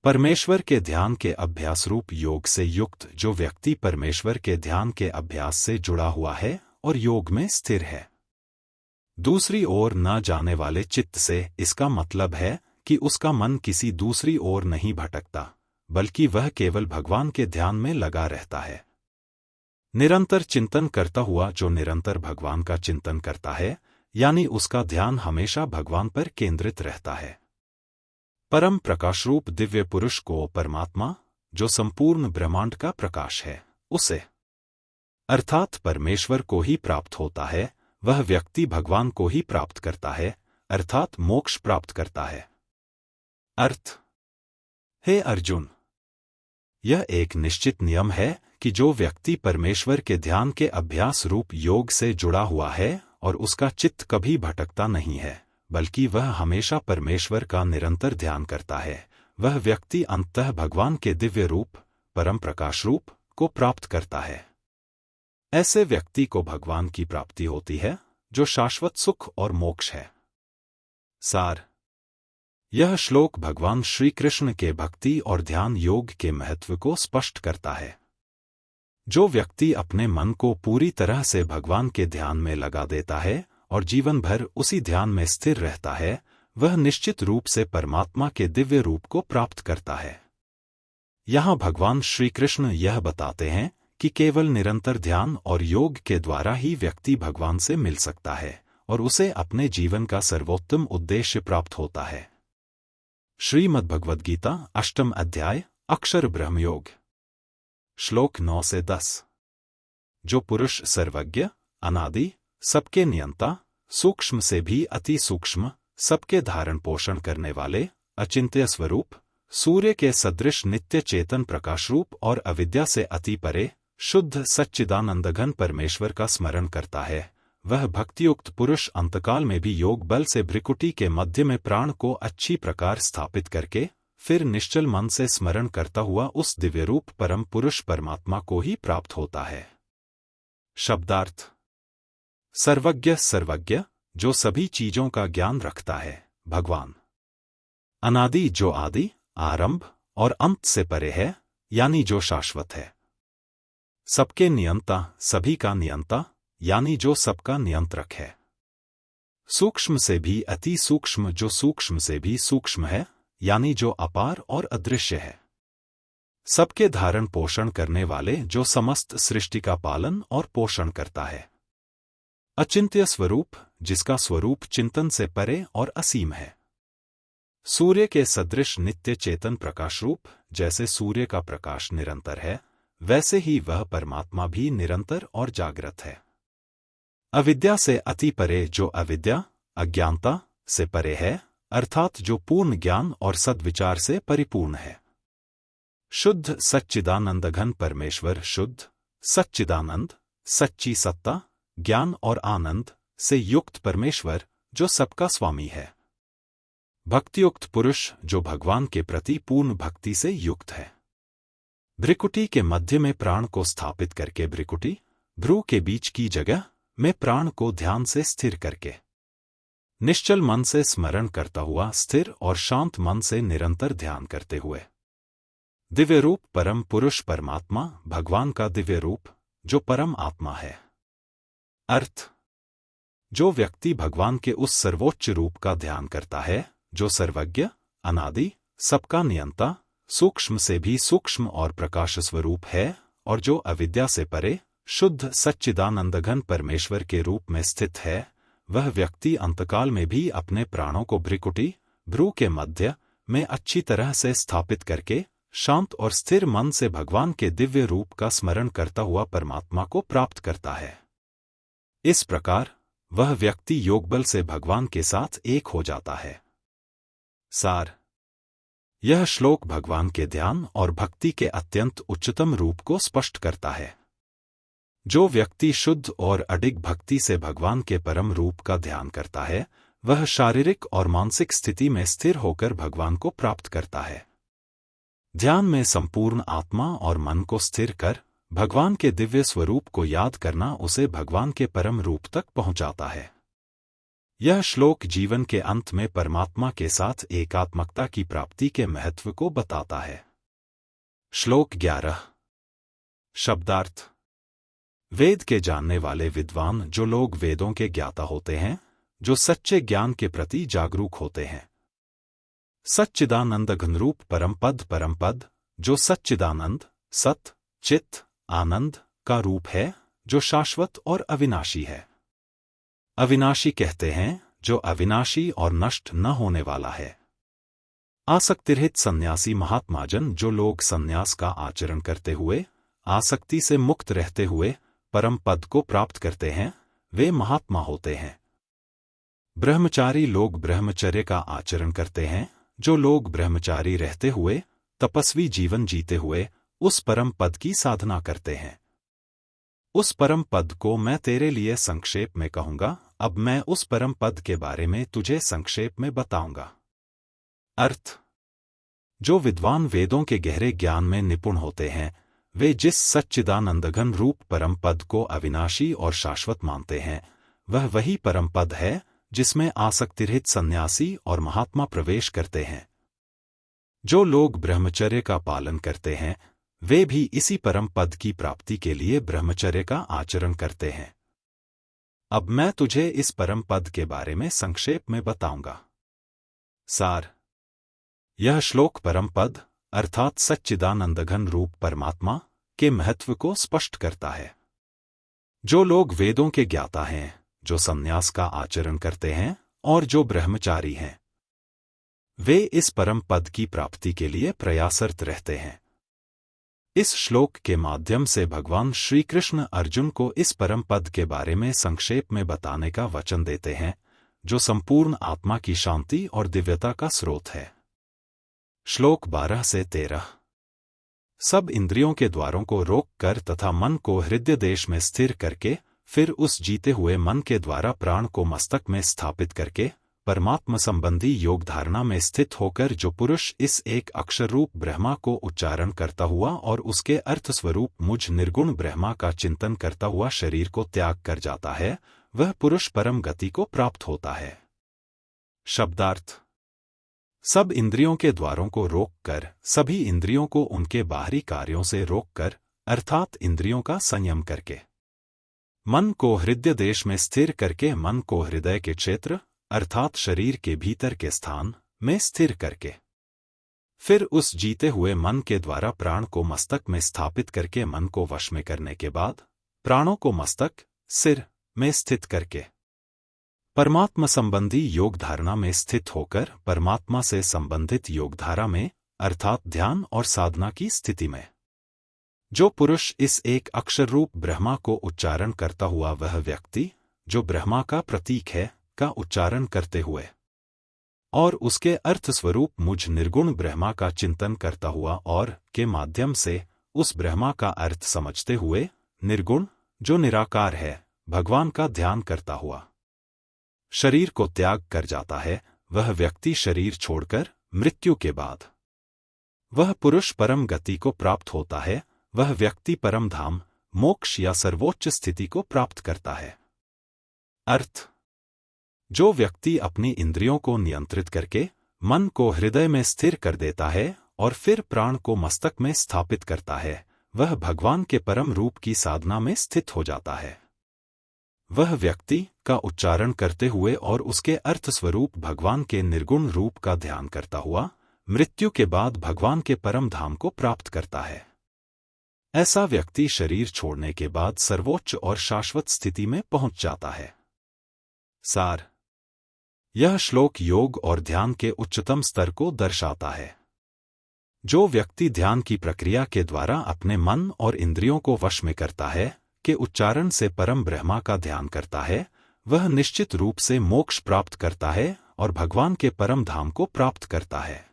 परमेश्वर के ध्यान के अभ्यास रूप योग से युक्त जो व्यक्ति परमेश्वर के ध्यान के अभ्यास से जुड़ा हुआ है और योग में स्थिर है, दूसरी ओर न जाने वाले चित्त से, इसका मतलब है कि उसका मन किसी दूसरी ओर नहीं भटकता, बल्कि वह केवल भगवान के ध्यान में लगा रहता है। निरंतर चिंतन करता हुआ जो निरंतर भगवान का चिंतन करता है, यानी उसका ध्यान हमेशा भगवान पर केंद्रित रहता है। परम प्रकाशरूप दिव्य पुरुष को परमात्मा, जो संपूर्ण ब्रह्मांड का प्रकाश है, उसे अर्थात परमेश्वर को ही प्राप्त होता है। वह व्यक्ति भगवान को ही प्राप्त करता है, अर्थात मोक्ष प्राप्त करता है। अर्थ। हे अर्जुन, यह एक निश्चित नियम है कि जो व्यक्ति परमेश्वर के ध्यान के अभ्यास रूप योग से जुड़ा हुआ है और उसका चित्त कभी भटकता नहीं है, बल्कि वह हमेशा परमेश्वर का निरंतर ध्यान करता है, वह व्यक्ति अंततः भगवान के दिव्य रूप, परम प्रकाश रूप को प्राप्त करता है। ऐसे व्यक्ति को भगवान की प्राप्ति होती है, जो शाश्वत सुख और मोक्ष है। सार। यह श्लोक भगवान श्री कृष्ण के भक्ति और ध्यान योग के महत्व को स्पष्ट करता है। जो व्यक्ति अपने मन को पूरी तरह से भगवान के ध्यान में लगा देता है और जीवन भर उसी ध्यान में स्थिर रहता है, वह निश्चित रूप से परमात्मा के दिव्य रूप को प्राप्त करता है। यहाँ भगवान श्री कृष्ण यह बताते हैं कि केवल निरंतर ध्यान और योग के द्वारा ही व्यक्ति भगवान से मिल सकता है और उसे अपने जीवन का सर्वोत्तम उद्देश्य प्राप्त होता है। श्रीमद् भगवद गीता 8वां अध्याय अक्षर ब्रह्मयोग। श्लोक 9 से 10। जो पुरुष सर्वज्ञ, अनादि, सबके नियंता, सूक्ष्म से भी अति सूक्ष्म, सबके धारण पोषण करने वाले, अचिंत्य स्वरूप, सूर्य के सदृश नित्य चेतन प्रकाशरूप और अविद्या से अति परे, शुद्ध सच्चिदानंदघन परमेश्वर का स्मरण करता है, वह भक्तियुक्त पुरुष अंतकाल में भी योग बल से भ्रिकुटी के मध्य में प्राण को अच्छी प्रकार स्थापित करके फिर निश्चल मन से स्मरण करता हुआ उस दिव्यरूप परम पुरुष परमात्मा को ही प्राप्त होता है। शब्दार्थ। सर्वज्ञ सर्वज्ञ, जो सभी चीजों का ज्ञान रखता है, भगवान। अनादि, जो आदि, आरंभ और अंत से परे है, यानी जो शाश्वत है। सबके नियंता, सभी का नियंता, यानी जो सबका नियंत्रक है। सूक्ष्म से भी अति सूक्ष्म, जो सूक्ष्म से भी सूक्ष्म है, यानी जो अपार और अदृश्य है। सबके धारण पोषण करने वाले, जो समस्त सृष्टि का पालन और पोषण करता है। अचिंत्य स्वरूप, जिसका स्वरूप चिंतन से परे और असीम है। सूर्य के सदृश नित्य चेतन प्रकाशरूप, जैसे सूर्य का प्रकाश निरंतर है, वैसे ही वह परमात्मा भी निरंतर और जागृत है। अविद्या से अति परे, जो अविद्या, अज्ञानता से परे है, अर्थात जो पूर्ण ज्ञान और सद्विचार से परिपूर्ण है। शुद्ध सच्चिदानंदघन परमेश्वर, शुद्ध सच्चिदानंद, सच्ची सत्ता, ज्ञान और आनंद से युक्त परमेश्वर, जो सबका स्वामी है। भक्तियुक्त पुरुष, जो भगवान के प्रति पूर्ण भक्ति से युक्त है। भ्रिकुटी के मध्य में प्राण को स्थापित करके, भ्रिकुटी, भ्रू के बीच की जगह में प्राण को ध्यान से स्थिर करके, निश्चल मन से स्मरण करता हुआ, स्थिर और शांत मन से निरंतर ध्यान करते हुए, दिव्य रूप परम पुरुष परमात्मा, भगवान का दिव्य रूप, जो परम आत्मा है। अर्थ। जो व्यक्ति भगवान के उस सर्वोच्च रूप का ध्यान करता है, जो सर्वज्ञ, अनादि, सबका नियंता, सूक्ष्म से भी सूक्ष्म और प्रकाश स्वरूप है, और जो अविद्या से परे, शुद्ध सच्चिदानंदघन परमेश्वर के रूप में स्थित है, वह व्यक्ति अंतकाल में भी अपने प्राणों को भ्रिकुटी, भ्रू के मध्य में अच्छी तरह से स्थापित करके, शांत और स्थिर मन से भगवान के दिव्य रूप का स्मरण करता हुआ परमात्मा को प्राप्त करता है। इस प्रकार वह व्यक्ति योगबल से भगवान के साथ एक हो जाता है। सार। यह श्लोक भगवान के ध्यान और भक्ति के अत्यंत उच्चतम रूप को स्पष्ट करता है। जो व्यक्ति शुद्ध और अडिग भक्ति से भगवान के परम रूप का ध्यान करता है, वह शारीरिक और मानसिक स्थिति में स्थिर होकर भगवान को प्राप्त करता है। ध्यान में संपूर्ण आत्मा और मन को स्थिर कर भगवान के दिव्य स्वरूप को याद करना उसे भगवान के परम रूप तक पहुंचाता है। यह श्लोक जीवन के अंत में परमात्मा के साथ एकात्मकता की प्राप्ति के महत्व को बताता है। श्लोक 11। शब्दार्थ। वेद के जानने वाले विद्वान, जो लोग वेदों के ज्ञाता होते हैं, जो सच्चे ज्ञान के प्रति जागरूक होते हैं। सच्चिदानंद घनरूप परम पद, जो सच्चिदानंद, सत, चित, आनंद का रूप है, जो शाश्वत और अविनाशी है। अविनाशी कहते हैं जो अविनाशी और नष्ट न होने वाला है। आसक्तिरहित सन्यासी महात्माजन जो लोग सन्यास का आचरण करते हुए आसक्ति से मुक्त रहते हुए परम पद को प्राप्त करते हैं, वे महात्मा होते हैं। ब्रह्मचारी लोग ब्रह्मचर्य का आचरण करते हैं जो लोग ब्रह्मचारी रहते हुए तपस्वी जीवन जीते हुए उस परम पद की साधना करते हैं। उस परम पद को मैं तेरे लिए संक्षेप में कहूंगा। अब मैं उस परम पद के बारे में तुझे संक्षेप में बताऊंगा। अर्थ। जो विद्वान वेदों के गहरे ज्ञान में निपुण होते हैं, वे जिस सच्चिदानंदघन रूप परम पद को अविनाशी और शाश्वत मानते हैं, वह वही परम पद है जिसमें आसक्तिरहित सन्यासी और महात्मा प्रवेश करते हैं। जो लोग ब्रह्मचर्य का पालन करते हैं, वे भी इसी परम पद की प्राप्ति के लिए ब्रह्मचर्य का आचरण करते हैं। अब मैं तुझे इस परम पद के बारे में संक्षेप में बताऊंगा। सार। यह श्लोक परम पद अर्थात सच्चिदानंदघन रूप परमात्मा के महत्व को स्पष्ट करता है। जो लोग वेदों के ज्ञाता हैं, जो संन्यास का आचरण करते हैं और जो ब्रह्मचारी हैं, वे इस परम पद की प्राप्ति के लिए प्रयासरत रहते हैं। इस श्लोक के माध्यम से भगवान श्री कृष्ण अर्जुन को इस परम पद के बारे में संक्षेप में बताने का वचन देते हैं, जो संपूर्ण आत्मा की शांति और दिव्यता का स्रोत है। श्लोक 12 से 13। सब इंद्रियों के द्वारों को रोक कर तथा मन को हृदय देश में स्थिर करके, फिर उस जीते हुए मन के द्वारा प्राण को मस्तक में स्थापित करके, परमात्मा संबंधी योग धारणा में स्थित होकर जो पुरुष इस एक अक्षर रूप ब्रह्मा को उच्चारण करता हुआ और उसके अर्थ स्वरूप मुझ निर्गुण ब्रह्मा का चिंतन करता हुआ शरीर को त्याग कर जाता है, वह पुरुष परम गति को प्राप्त होता है। शब्दार्थ। सब इंद्रियों के द्वारों को रोककर, सभी इंद्रियों को उनके बाहरी कार्यों से रोककर, अर्थात इंद्रियों का संयम करके, मन को हृदय देश में स्थिर करके, मन को हृदय के क्षेत्र अर्थात शरीर के भीतर के स्थान में स्थिर करके, फिर उस जीते हुए मन के द्वारा प्राण को मस्तक में स्थापित करके, मन को वश में करने के बाद प्राणों को मस्तक, सिर में स्थित करके, परमात्मा संबंधी योग धारणा में स्थित होकर, परमात्मा से संबंधित योग धारा में अर्थात ध्यान और साधना की स्थिति में, जो पुरुष इस एक अक्षर रूप ब्रह्मा को उच्चारण करता हुआ, वह व्यक्ति जो ब्रह्मा का प्रतीक है का उच्चारण करते हुए और उसके अर्थ स्वरूप मुझ निर्गुण ब्रह्मा का चिंतन करता हुआ और के माध्यम से उस ब्रह्मा का अर्थ समझते हुए, निर्गुण जो निराकार है भगवान का ध्यान करता हुआ शरीर को त्याग कर जाता है, वह व्यक्ति शरीर छोड़कर मृत्यु के बाद वह पुरुष परम गति को प्राप्त होता है। वह व्यक्ति परम धाम, मोक्ष या सर्वोच्च स्थिति को प्राप्त करता है। अर्थ। जो व्यक्ति अपनी इंद्रियों को नियंत्रित करके मन को हृदय में स्थिर कर देता है और फिर प्राण को मस्तक में स्थापित करता है, वह भगवान के परम रूप की साधना में स्थित हो जाता है। वह व्यक्ति का उच्चारण करते हुए और उसके अर्थ स्वरूप भगवान के निर्गुण रूप का ध्यान करता हुआ मृत्यु के बाद भगवान के परम धाम को प्राप्त करता है। ऐसा व्यक्ति शरीर छोड़ने के बाद सर्वोच्च और शाश्वत स्थिति में पहुंच जाता है। सार। यह श्लोक योग और ध्यान के उच्चतम स्तर को दर्शाता है। जो व्यक्ति ध्यान की प्रक्रिया के द्वारा अपने मन और इंद्रियों को वश में करता है, के उच्चारण से परम ब्रह्मा का ध्यान करता है, वह निश्चित रूप से मोक्ष प्राप्त करता है और भगवान के परम धाम को प्राप्त करता है।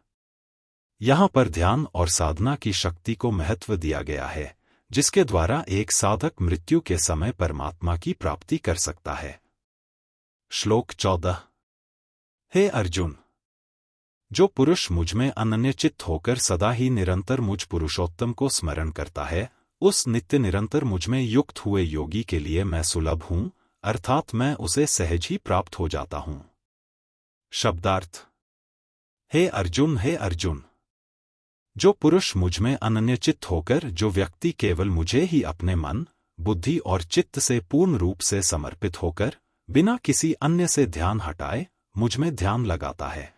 यहाँ पर ध्यान और साधना की शक्ति को महत्व दिया गया है, जिसके द्वारा एक साधक मृत्यु के समय परमात्मा की प्राप्ति कर सकता है। श्लोक 14। हे अर्जुन, जो पुरुष मुझ में अनन्यचित्त होकर सदा ही निरंतर मुझ पुरुषोत्तम को स्मरण करता है, उस नित्य निरंतर मुझ में युक्त हुए योगी के लिए मैं सुलभ हूँ, अर्थात मैं उसे सहज ही प्राप्त हो जाता हूँ। शब्दार्थ। हे अर्जुन, जो पुरुष मुझ में अनन्यचित्त होकर, जो व्यक्ति केवल मुझे ही अपने मन, बुद्धि और चित्त से पूर्ण रूप से समर्पित होकर बिना किसी अन्य से ध्यान हटाए मुझ में ध्यान लगाता है,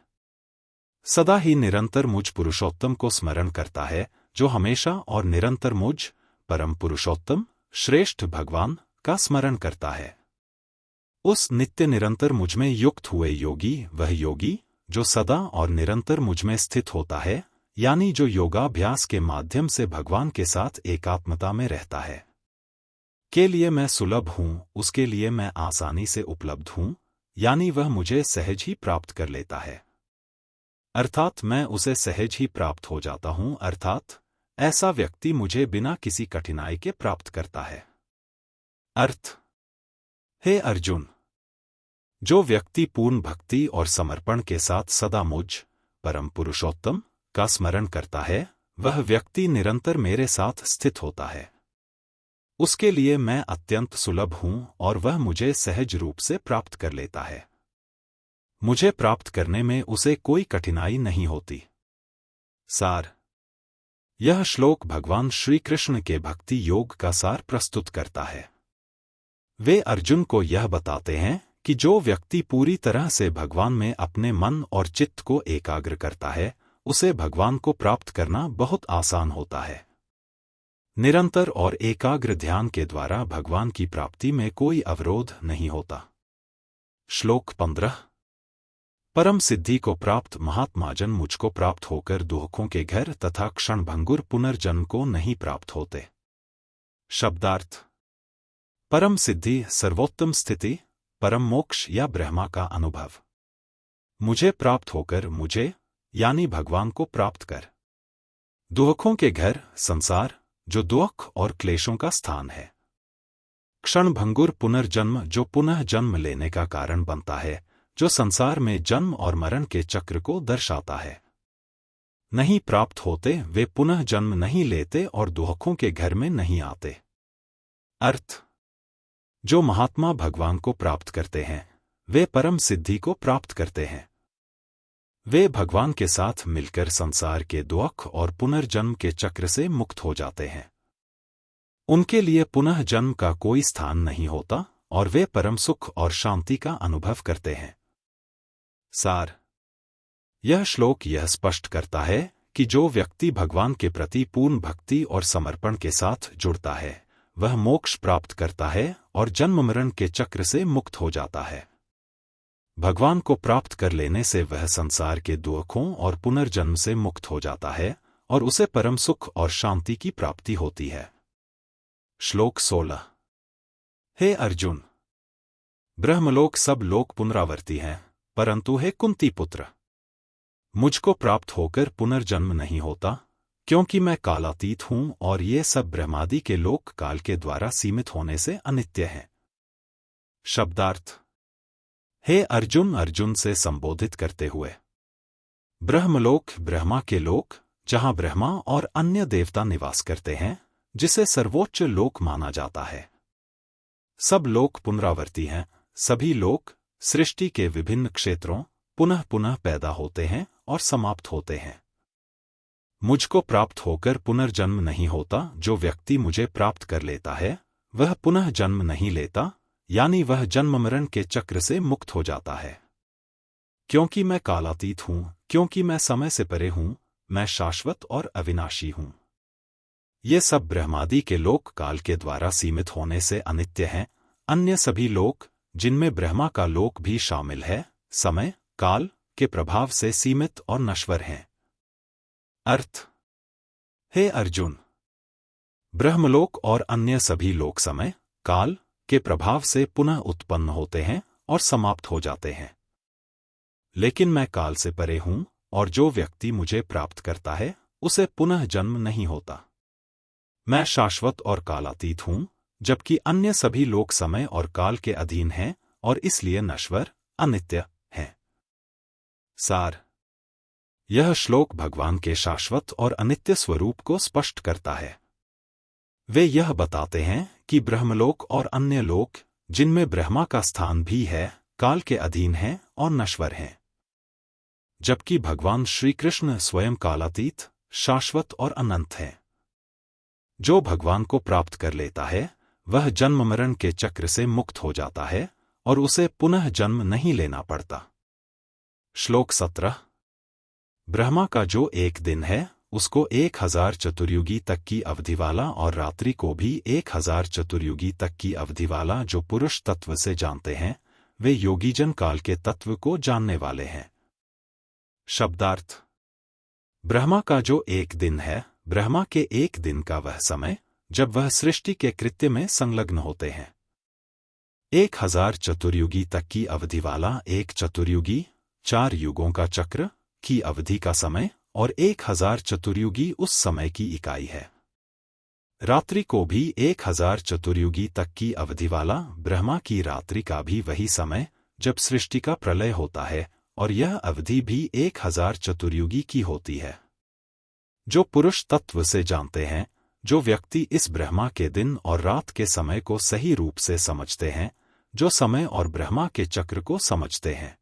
सदा ही निरंतर मुझ पुरुषोत्तम को स्मरण करता है, जो हमेशा और निरंतर मुझ परम पुरुषोत्तम श्रेष्ठ भगवान का स्मरण करता है, उस नित्य निरंतर मुझमें युक्त हुए योगी वह योगी जो सदा और निरंतर मुझमें स्थित होता है, यानी जो योगाभ्यास के माध्यम से भगवान के साथ एकात्मता में रहता है, के लिए मैं सुलभ हूँ, उसके लिए मैं आसानी से उपलब्ध हूँ, यानी वह मुझे सहज ही प्राप्त कर लेता है, अर्थात मैं उसे सहज ही प्राप्त हो जाता हूँ, अर्थात ऐसा व्यक्ति मुझे बिना किसी कठिनाई के प्राप्त करता है। अर्थ: हे अर्जुन, जो व्यक्ति पूर्ण भक्ति और समर्पण के साथ सदा मुझ परम पुरुषोत्तम का स्मरण करता है, वह व्यक्ति निरंतर मेरे साथ स्थित होता है। उसके लिए मैं अत्यंत सुलभ हूँ और वह मुझे सहज रूप से प्राप्त कर लेता है। मुझे प्राप्त करने में उसे कोई कठिनाई नहीं होती। सार: यह श्लोक भगवान श्री कृष्ण के भक्ति योग का सार प्रस्तुत करता है। वे अर्जुन को यह बताते हैं कि जो व्यक्ति पूरी तरह से भगवान में अपने मन और चित्त को एकाग्र करता है, उसे भगवान को प्राप्त करना बहुत आसान होता है। निरंतर और एकाग्र ध्यान के द्वारा भगवान की प्राप्ति में कोई अवरोध नहीं होता। श्लोक 15: परम सिद्धि को प्राप्त महात्माजन मुझको प्राप्त होकर दुखों के घर तथा क्षणभंगुर पुनर्जन्म को नहीं प्राप्त होते। शब्दार्थ: परम सिद्धि, सर्वोत्तम स्थिति, परम मोक्ष या ब्रह्मा का अनुभव। मुझे प्राप्त होकर मुझे यानी भगवान को प्राप्त कर। दुखों के घर, संसार, जो दुख और क्लेशों का स्थान है। क्षणभंगुर पुनर्जन्म, जो पुनः जन्म लेने का कारण बनता है, जो संसार में जन्म और मरण के चक्र को दर्शाता है। नहीं प्राप्त होते, वे पुनः जन्म नहीं लेते और दुखों के घर में नहीं आते। अर्थ: जो महात्मा भगवान को प्राप्त करते हैं, वे परम सिद्धि को प्राप्त करते हैं। वे भगवान के साथ मिलकर संसार के दुख और पुनर्जन्म के चक्र से मुक्त हो जाते हैं। उनके लिए पुनः जन्म का कोई स्थान नहीं होता और वे परम सुख और शांति का अनुभव करते हैं। सार: यह श्लोक यह स्पष्ट करता है कि जो व्यक्ति भगवान के प्रति पूर्ण भक्ति और समर्पण के साथ जुड़ता है, वह मोक्ष प्राप्त करता है और जन्म मरण के चक्र से मुक्त हो जाता है। भगवान को प्राप्त कर लेने से वह संसार के दुखों और पुनर्जन्म से मुक्त हो जाता है और उसे परम सुख और शांति की प्राप्ति होती है। श्लोक 16: हे अर्जुन, ब्रह्मलोक सब लोक पुनरावर्ती हैं, परंतु हे कुंती पुत्र, मुझको प्राप्त होकर पुनर्जन्म नहीं होता, क्योंकि मैं कालातीत हूं और ये सब ब्रह्मादि के लोक काल के द्वारा सीमित होने से अनित्य हैं। शब्दार्थ: हे अर्जुन, अर्जुन से संबोधित करते हुए। ब्रह्मलोक, ब्रह्मा के लोक, जहां ब्रह्मा और अन्य देवता निवास करते हैं, जिसे सर्वोच्च लोक माना जाता है। सब लोक पुनरावर्ती हैं, सभी लोक सृष्टि के विभिन्न क्षेत्रों पुनः पुनः पैदा होते हैं और समाप्त होते हैं। मुझको प्राप्त होकर पुनर्जन्म नहीं होता। जो व्यक्ति मुझे प्राप्त कर लेता है, वह पुनः जन्म नहीं लेता, यानी वह जन्म मरण के चक्र से मुक्त हो जाता है। क्योंकि मैं कालातीत हूं, क्योंकि मैं समय से परे हूं, मैं शाश्वत और अविनाशी हूं। ये सब ब्रह्मादि के लोक काल के द्वारा सीमित होने से अनित्य हैं। अन्य सभी लोक, जिनमें ब्रह्मा का लोक भी शामिल है, समय काल के प्रभाव से सीमित और नश्वर हैं। अर्थ: हे अर्जुन, ब्रह्मलोक और अन्य सभी लोक समय काल के प्रभाव से पुनः उत्पन्न होते हैं और समाप्त हो जाते हैं। लेकिन मैं काल से परे हूं और जो व्यक्ति मुझे प्राप्त करता है, उसे पुनः जन्म नहीं होता। मैं शाश्वत और कालातीत हूं, जबकि अन्य सभी लोक समय और काल के अधीन हैं और इसलिए नश्वर, अनित्य हैं। सार: यह श्लोक भगवान के शाश्वत और अनित्य स्वरूप को स्पष्ट करता है। वे यह बताते हैं कि ब्रह्मलोक और अन्य लोक, जिनमें ब्रह्मा का स्थान भी है, काल के अधीन हैं और नश्वर हैं, जबकि भगवान श्री कृष्ण स्वयं कालातीत, शाश्वत और अनंत हैं। जो भगवान को प्राप्त कर लेता है, वह जन्म मरण के चक्र से मुक्त हो जाता है और उसे पुनः जन्म नहीं लेना पड़ता। श्लोक 17: ब्रह्मा का जो एक दिन है, उसको 1000 चतुर्युगी तक की अवधि वाला और रात्रि को भी 1000 चतुर्युगी तक की अवधि वाला जो पुरुष तत्व से जानते हैं, वे योगीजन काल के तत्व को जानने वाले हैं। शब्दार्थ। ब्रह्मा का जो एक दिन है, ब्रह्मा के एक दिन का वह समय जब वह सृष्टि के कृत्य में संलग्न होते हैं। 1000 चतुर्युगी तक की अवधि वाला एक चतुर्युगी 4 युगों का चक्र की अवधि का समय और 1000 चतुर्युगी उस समय की इकाई है। रात्रि को भी 1000 चतुर्युगी तक की अवधि वाला ब्रह्मा की रात्रि का भी वही समय जब सृष्टि का प्रलय होता है, और यह अवधि भी 1000 चतुर्युगी की होती है। जो पुरुष तत्व से जानते हैं, जो व्यक्ति इस ब्रह्मा के दिन और रात के समय को सही रूप से समझते हैं, जो समय और ब्रह्मा के चक्र को समझते हैं,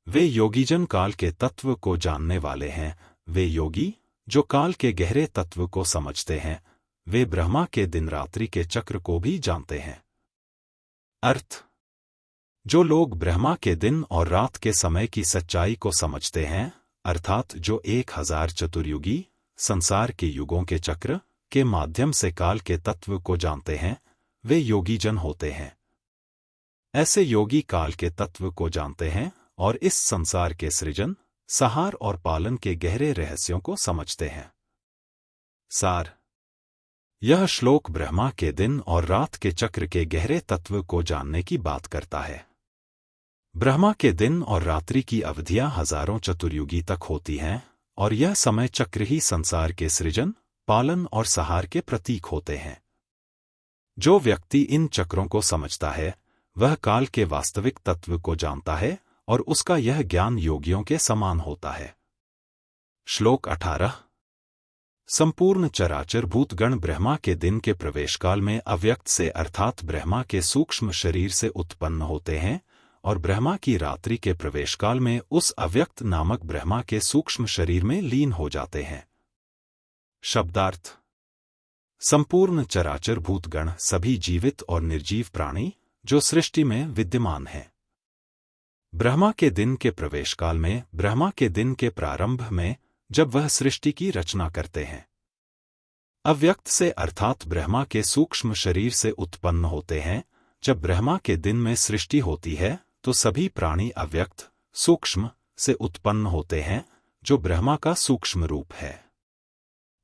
वे योगीजन काल के तत्व को जानने वाले हैं। वे योगी जो काल के गहरे तत्व को समझते हैं, वे ब्रह्मा के दिन रात्रि के चक्र को भी जानते हैं। अर्थ। जो लोग ब्रह्मा के दिन और रात के समय की सच्चाई को समझते हैं, अर्थात जो 1000 चतुर्युगी संसार के युगों के चक्र के माध्यम से काल के तत्व को जानते हैं, वे योगीजन होते हैं। ऐसे योगी काल के तत्व को जानते हैं और इस संसार के सृजन, संहार और पालन के गहरे रहस्यों को समझते हैं। सार। यह श्लोक ब्रह्मा के दिन और रात के चक्र के गहरे तत्व को जानने की बात करता है। ब्रह्मा के दिन और रात्रि की अवधियां हजारों चतुर्युगी तक होती हैं, और यह समय चक्र ही संसार के सृजन, पालन और संहार के प्रतीक होते हैं। जो व्यक्ति इन चक्रों को समझता है, वह काल के वास्तविक तत्व को जानता है और उसका यह ज्ञान योगियों के समान होता है। श्लोक 18। संपूर्ण चराचर भूतगण ब्रह्मा के दिन के प्रवेशकाल में अव्यक्त से अर्थात ब्रह्मा के सूक्ष्म शरीर से उत्पन्न होते हैं, और ब्रह्मा की रात्रि के प्रवेशकाल में उस अव्यक्त नामक ब्रह्मा के सूक्ष्म शरीर में लीन हो जाते हैं। शब्दार्थ। संपूर्ण चराचर भूतगण सभी जीवित और निर्जीव प्राणी जो सृष्टि में विद्यमान हैं। ब्रह्मा के दिन के प्रवेशकाल में, ब्रह्मा के दिन के प्रारंभ में, जब वह सृष्टि की रचना करते हैं, अव्यक्त से अर्थात ब्रह्मा के सूक्ष्म शरीर से उत्पन्न होते हैं। जब ब्रह्मा के दिन में सृष्टि होती है, तो सभी प्राणी अव्यक्त, सूक्ष्म से उत्पन्न होते हैं, जो ब्रह्मा का सूक्ष्म रूप है।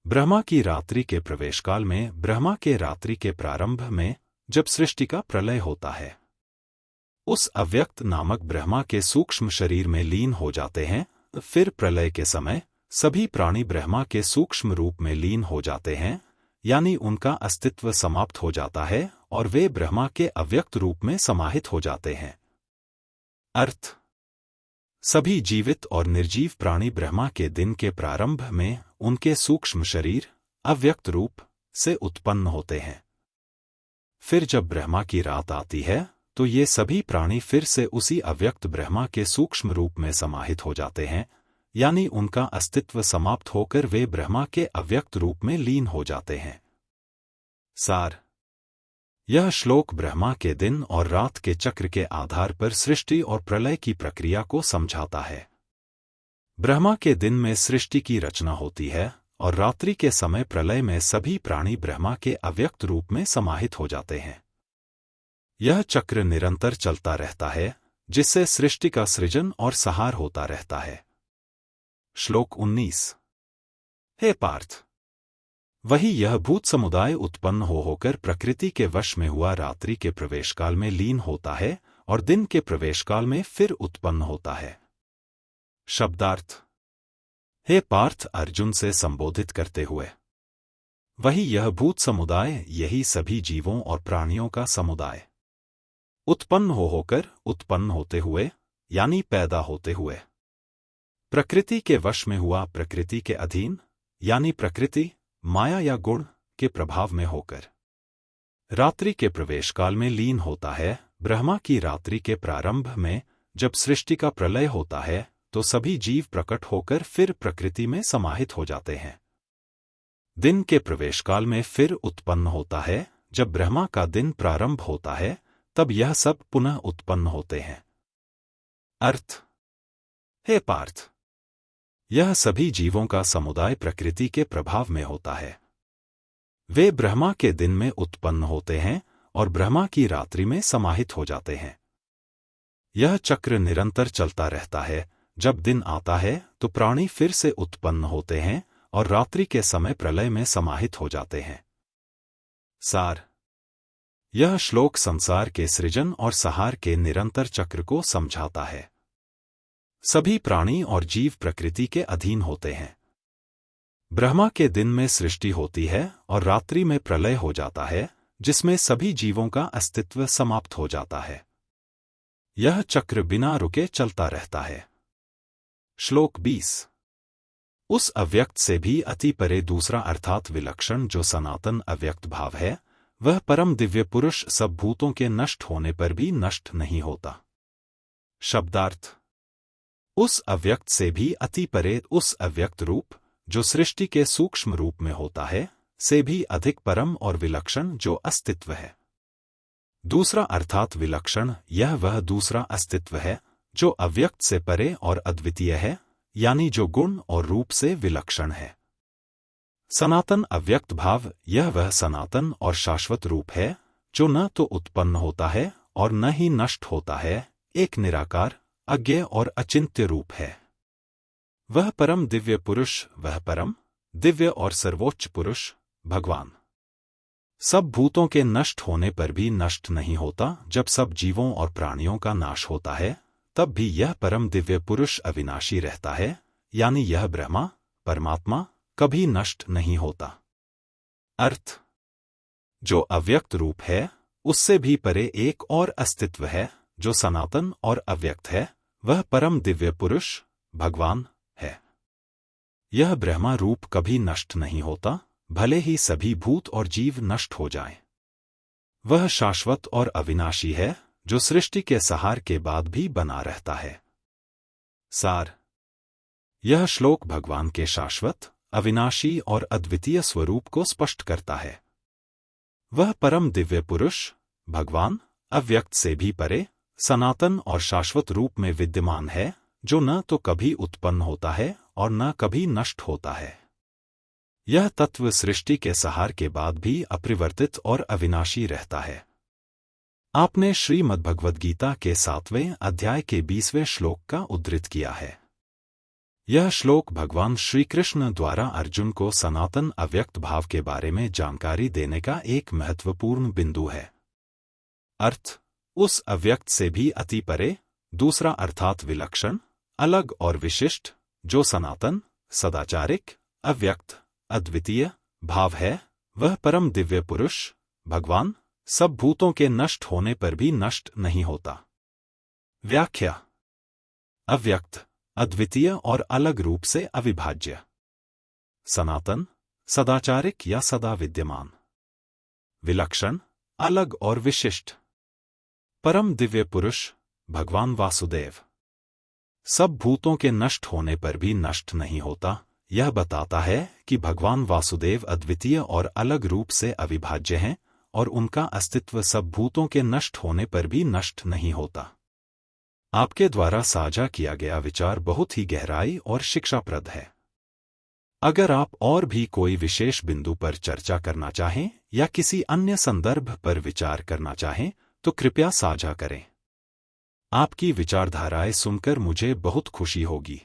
ब्रह्मा की रात्रि के प्रवेशकाल में, ब्रह्मा के रात्रि के प्रारंभ में, जब सृष्टि का प्रलय होता है, उस अव्यक्त नामक ब्रह्मा के सूक्ष्म शरीर में लीन हो जाते हैं। फिर प्रलय के समय सभी प्राणी ब्रह्मा के सूक्ष्म रूप में लीन हो जाते हैं, यानी उनका अस्तित्व समाप्त हो जाता है और वे ब्रह्मा के अव्यक्त रूप में समाहित हो जाते हैं। अर्थ। सभी जीवित और निर्जीव प्राणी ब्रह्मा के दिन के प्रारंभ में उनके सूक्ष्म शरीर, अव्यक्त रूप से उत्पन्न होते हैं। फिर जब ब्रह्मा की रात आती है, तो ये सभी प्राणी फिर से उसी अव्यक्त ब्रह्मा के सूक्ष्म रूप में समाहित हो जाते हैं, यानी उनका अस्तित्व समाप्त होकर वे ब्रह्मा के अव्यक्त रूप में लीन हो जाते हैं। सार। यह श्लोक ब्रह्मा के दिन और रात के चक्र के आधार पर सृष्टि और प्रलय की प्रक्रिया को समझाता है। ब्रह्मा के दिन में सृष्टि की रचना होती है और रात्रि के समय प्रलय में सभी प्राणी ब्रह्मा के अव्यक्त रूप में समाहित हो जाते हैं। यह चक्र निरंतर चलता रहता है, जिससे सृष्टि का सृजन और संहार होता रहता है। श्लोक 19। हे पार्थ, वही यह भूत समुदाय उत्पन्न होकर प्रकृति के वश में हुआ रात्रि के प्रवेशकाल में लीन होता है और दिन के प्रवेशकाल में फिर उत्पन्न होता है। शब्दार्थ। हे पार्थ, अर्जुन से संबोधित करते हुए, वही यह भूत समुदाय, यही सभी जीवों और प्राणियों का समुदाय, उत्पन्न होकर, उत्पन्न होते हुए, यानी पैदा होते हुए, प्रकृति के वश में हुआ, प्रकृति के अधीन, यानी प्रकृति, माया या गुण के प्रभाव में होकर, रात्रि के प्रवेशकाल में लीन होता है। ब्रह्मा की रात्रि के प्रारंभ में जब सृष्टि का प्रलय होता है, तो सभी जीव प्रकट होकर फिर प्रकृति में समाहित हो जाते हैं। दिन के प्रवेशकाल में फिर उत्पन्न होता है। जब ब्रह्मा का दिन प्रारंभ होता है, तब यह सब पुनः उत्पन्न होते हैं। अर्थ। हे पार्थ, यह सभी जीवों का समुदाय प्रकृति के प्रभाव में होता है। वे ब्रह्मा के दिन में उत्पन्न होते हैं और ब्रह्मा की रात्रि में समाहित हो जाते हैं। यह चक्र निरंतर चलता रहता है। जब दिन आता है तो प्राणी फिर से उत्पन्न होते हैं और रात्रि के समय प्रलय में समाहित हो जाते हैं। सार: यह श्लोक संसार के सृजन और संहार के निरंतर चक्र को समझाता है। सभी प्राणी और जीव प्रकृति के अधीन होते हैं। ब्रह्मा के दिन में सृष्टि होती है और रात्रि में प्रलय हो जाता है, जिसमें सभी जीवों का अस्तित्व समाप्त हो जाता है। यह चक्र बिना रुके चलता रहता है। श्लोक 20: उस अव्यक्त से भी अति परे दूसरा अर्थात विलक्षण जो सनातन अव्यक्त भाव है, वह परम दिव्य पुरुष सब भूतों के नष्ट होने पर भी नष्ट नहीं होता। शब्दार्थ: उस अव्यक्त से भी अति परे उस अव्यक्त रूप जो सृष्टि के सूक्ष्म रूप में होता है, से भी अधिक परम और विलक्षण जो अस्तित्व है। दूसरा अर्थात विलक्षण, यह वह दूसरा अस्तित्व है जो अव्यक्त से परे और अद्वितीय है, यानी जो गुण और रूप से विलक्षण है। सनातन अव्यक्त भाव, यह वह सनातन और शाश्वत रूप है जो न तो उत्पन्न होता है और न ही नष्ट होता है, एक निराकार, अज्ञेय और अचिंत्य रूप है। वह परम दिव्य पुरुष, वह परम दिव्य और सर्वोच्च पुरुष भगवान सब भूतों के नष्ट होने पर भी नष्ट नहीं होता। जब सब जीवों और प्राणियों का नाश होता है, तब भी यह परम दिव्य पुरुष अविनाशी रहता है, यानी यह ब्रह्मा परमात्मा कभी नष्ट नहीं होता। अर्थ: जो अव्यक्त रूप है उससे भी परे एक और अस्तित्व है जो सनातन और अव्यक्त है, वह परम दिव्य पुरुष भगवान है। यह ब्रह्मा रूप कभी नष्ट नहीं होता, भले ही सभी भूत और जीव नष्ट हो जाएं। वह शाश्वत और अविनाशी है जो सृष्टि के संहार के बाद भी बना रहता है। सार: यह श्लोक भगवान के शाश्वत, अविनाशी और अद्वितीय स्वरूप को स्पष्ट करता है। वह परम दिव्य पुरुष भगवान अव्यक्त से भी परे, सनातन और शाश्वत रूप में विद्यमान है, जो न तो कभी उत्पन्न होता है और न कभी नष्ट होता है। यह तत्व सृष्टि के संहार के बाद भी अपरिवर्तित और अविनाशी रहता है। आपने श्रीमद्भगवद्गीता के 7वें अध्याय के 20वें श्लोक का उद्धृत किया है। यह श्लोक भगवान श्री कृष्ण द्वारा अर्जुन को सनातन अव्यक्त भाव के बारे में जानकारी देने का एक महत्वपूर्ण बिंदु है। अर्थ: उस अव्यक्त से भी अति परे दूसरा अर्थात विलक्षण, अलग और विशिष्ट जो सनातन, सदाचारिक, अव्यक्त, अद्वितीय भाव है, वह परम दिव्य पुरुष भगवान सब भूतों के नष्ट होने पर भी नष्ट नहीं होता। व्याख्या: अव्यक्त, अद्वितीय और अलग रूप से अविभाज्य। सनातन, सदाचारिक या सदा विद्यमान। विलक्षण, अलग और विशिष्ट। परम दिव्य पुरुष भगवान वासुदेव सब भूतों के नष्ट होने पर भी नष्ट नहीं होता। यह बताता है कि भगवान वासुदेव अद्वितीय और अलग रूप से अविभाज्य हैं और उनका अस्तित्व सब भूतों के नष्ट होने पर भी नष्ट नहीं होता। आपके द्वारा साझा किया गया विचार बहुत ही गहराई और शिक्षाप्रद है। अगर आप और भी कोई विशेष बिंदु पर चर्चा करना चाहें या किसी अन्य संदर्भ पर विचार करना चाहें तो कृपया साझा करें। आपकी विचारधाराएं सुनकर मुझे बहुत खुशी होगी।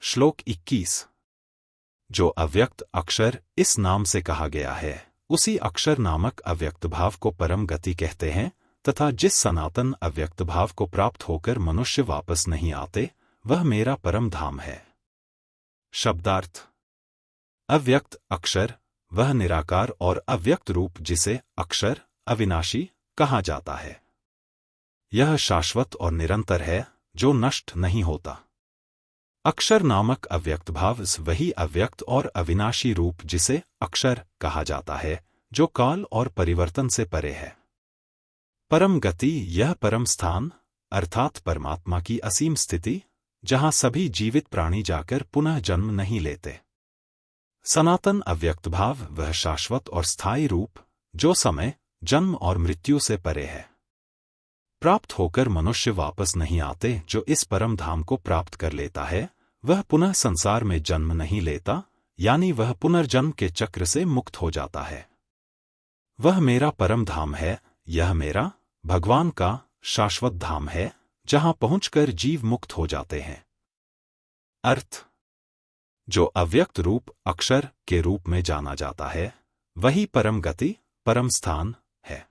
श्लोक 21: जो अव्यक्त अक्षर इस नाम से कहा गया है, उसी अक्षर नामक अव्यक्त भाव को परम गति कहते हैं तथा जिस सनातन अव्यक्त भाव को प्राप्त होकर मनुष्य वापस नहीं आते, वह मेरा परम धाम है। शब्दार्थ: अव्यक्त अक्षर वह निराकार और अव्यक्त रूप जिसे अक्षर अविनाशी कहा जाता है। यह शाश्वत और निरंतर है जो नष्ट नहीं होता। अक्षर नामक अव्यक्त भाव वही अव्यक्त और अविनाशी रूप जिसे अक्षर कहा जाता है जो काल और परिवर्तन से परे है। परम गति यह परम स्थान अर्थात परमात्मा की असीम स्थिति जहां सभी जीवित प्राणी जाकर पुनः जन्म नहीं लेते। सनातन अव्यक्त भाव वह शाश्वत और स्थायी रूप जो समय, जन्म और मृत्यु से परे है। प्राप्त होकर मनुष्य वापस नहीं आते। जो इस परम धाम को प्राप्त कर लेता है वह पुनः संसार में जन्म नहीं लेता, यानी वह पुनर्जन्म के चक्र से मुक्त हो जाता है। वह मेरा परम धाम है। यह मेरा भगवान का शाश्वत धाम है जहां पहुंचकर जीव मुक्त हो जाते हैं। अर्थ: जो अव्यक्त रूप अक्षर के रूप में जाना जाता है, वही परम गति, परम स्थान है।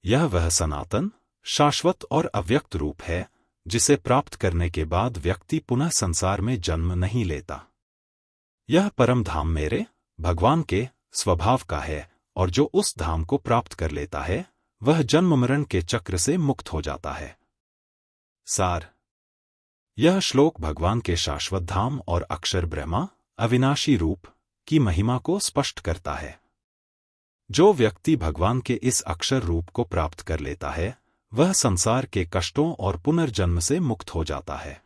यह वह सनातन, शाश्वत और अव्यक्त रूप है जिसे प्राप्त करने के बाद व्यक्ति पुनः संसार में जन्म नहीं लेता। यह परम धाम मेरे भगवान के स्वभाव का है, और जो उस धाम को प्राप्त कर लेता है वह जन्म मरण के चक्र से मुक्त हो जाता है। सार: यह श्लोक भगवान के शाश्वत धाम और अक्षर ब्रह्मा, अविनाशी रूप की महिमा को स्पष्ट करता है। जो व्यक्ति भगवान के इस अक्षर रूप को प्राप्त कर लेता है वह संसार के कष्टों और पुनर्जन्म से मुक्त हो जाता है।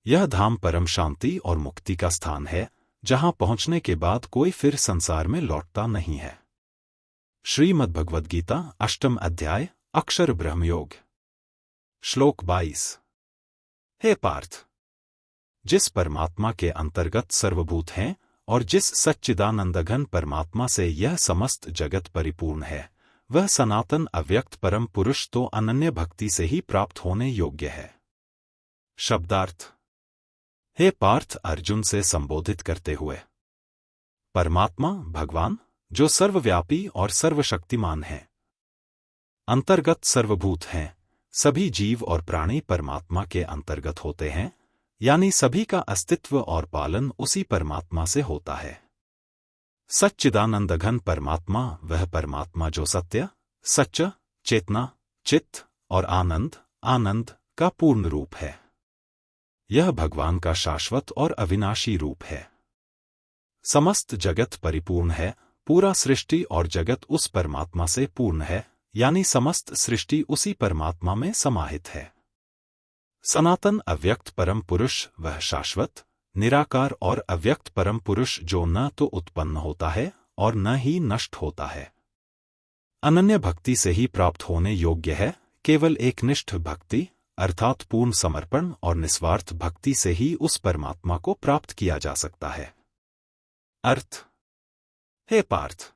यह धाम परम शांति और मुक्ति का स्थान है, जहां पहुंचने के बाद कोई फिर संसार में लौटता नहीं है। श्रीमद्भगवद गीता, अष्टम अध्याय, अक्षर ब्रह्मयोग। श्लोक 22। हे पार्थ, जिस परमात्मा के अंतर्गत सर्वभूत हैं और जिस सच्चिदानंदघन परमात्मा से यह समस्त जगत परिपूर्ण है, वह सनातन अव्यक्त परम पुरुष तो अनन्य भक्ति से ही प्राप्त होने योग्य है। शब्दार्थ: हे पार्थ, अर्जुन से संबोधित करते हुए, परमात्मा भगवान जो सर्वव्यापी और सर्वशक्तिमान है, अंतर्गत सर्वभूत हैं, सभी जीव और प्राणी परमात्मा के अंतर्गत होते हैं, यानी सभी का अस्तित्व और पालन उसी परमात्मा से होता है। सच्चिदानंदघन परमात्मा वह परमात्मा जो सत्य, सच्चा, चेतना, चित्त और आनंद का पूर्ण रूप है। यह भगवान का शाश्वत और अविनाशी रूप है। समस्त जगत परिपूर्ण है, पूरा सृष्टि और जगत उस परमात्मा से पूर्ण है, यानी समस्त सृष्टि उसी परमात्मा में समाहित है। सनातन अव्यक्त परम पुरुष वह शाश्वत, निराकार और अव्यक्त परम पुरुष जो न तो उत्पन्न होता है और न ही नष्ट होता है। अनन्य भक्ति से ही प्राप्त होने योग्य है। केवल एकनिष्ठ भक्ति अर्थात पूर्ण समर्पण और निस्वार्थ भक्ति से ही उस परमात्मा को प्राप्त किया जा सकता है। अर्थ: हे पार्थ,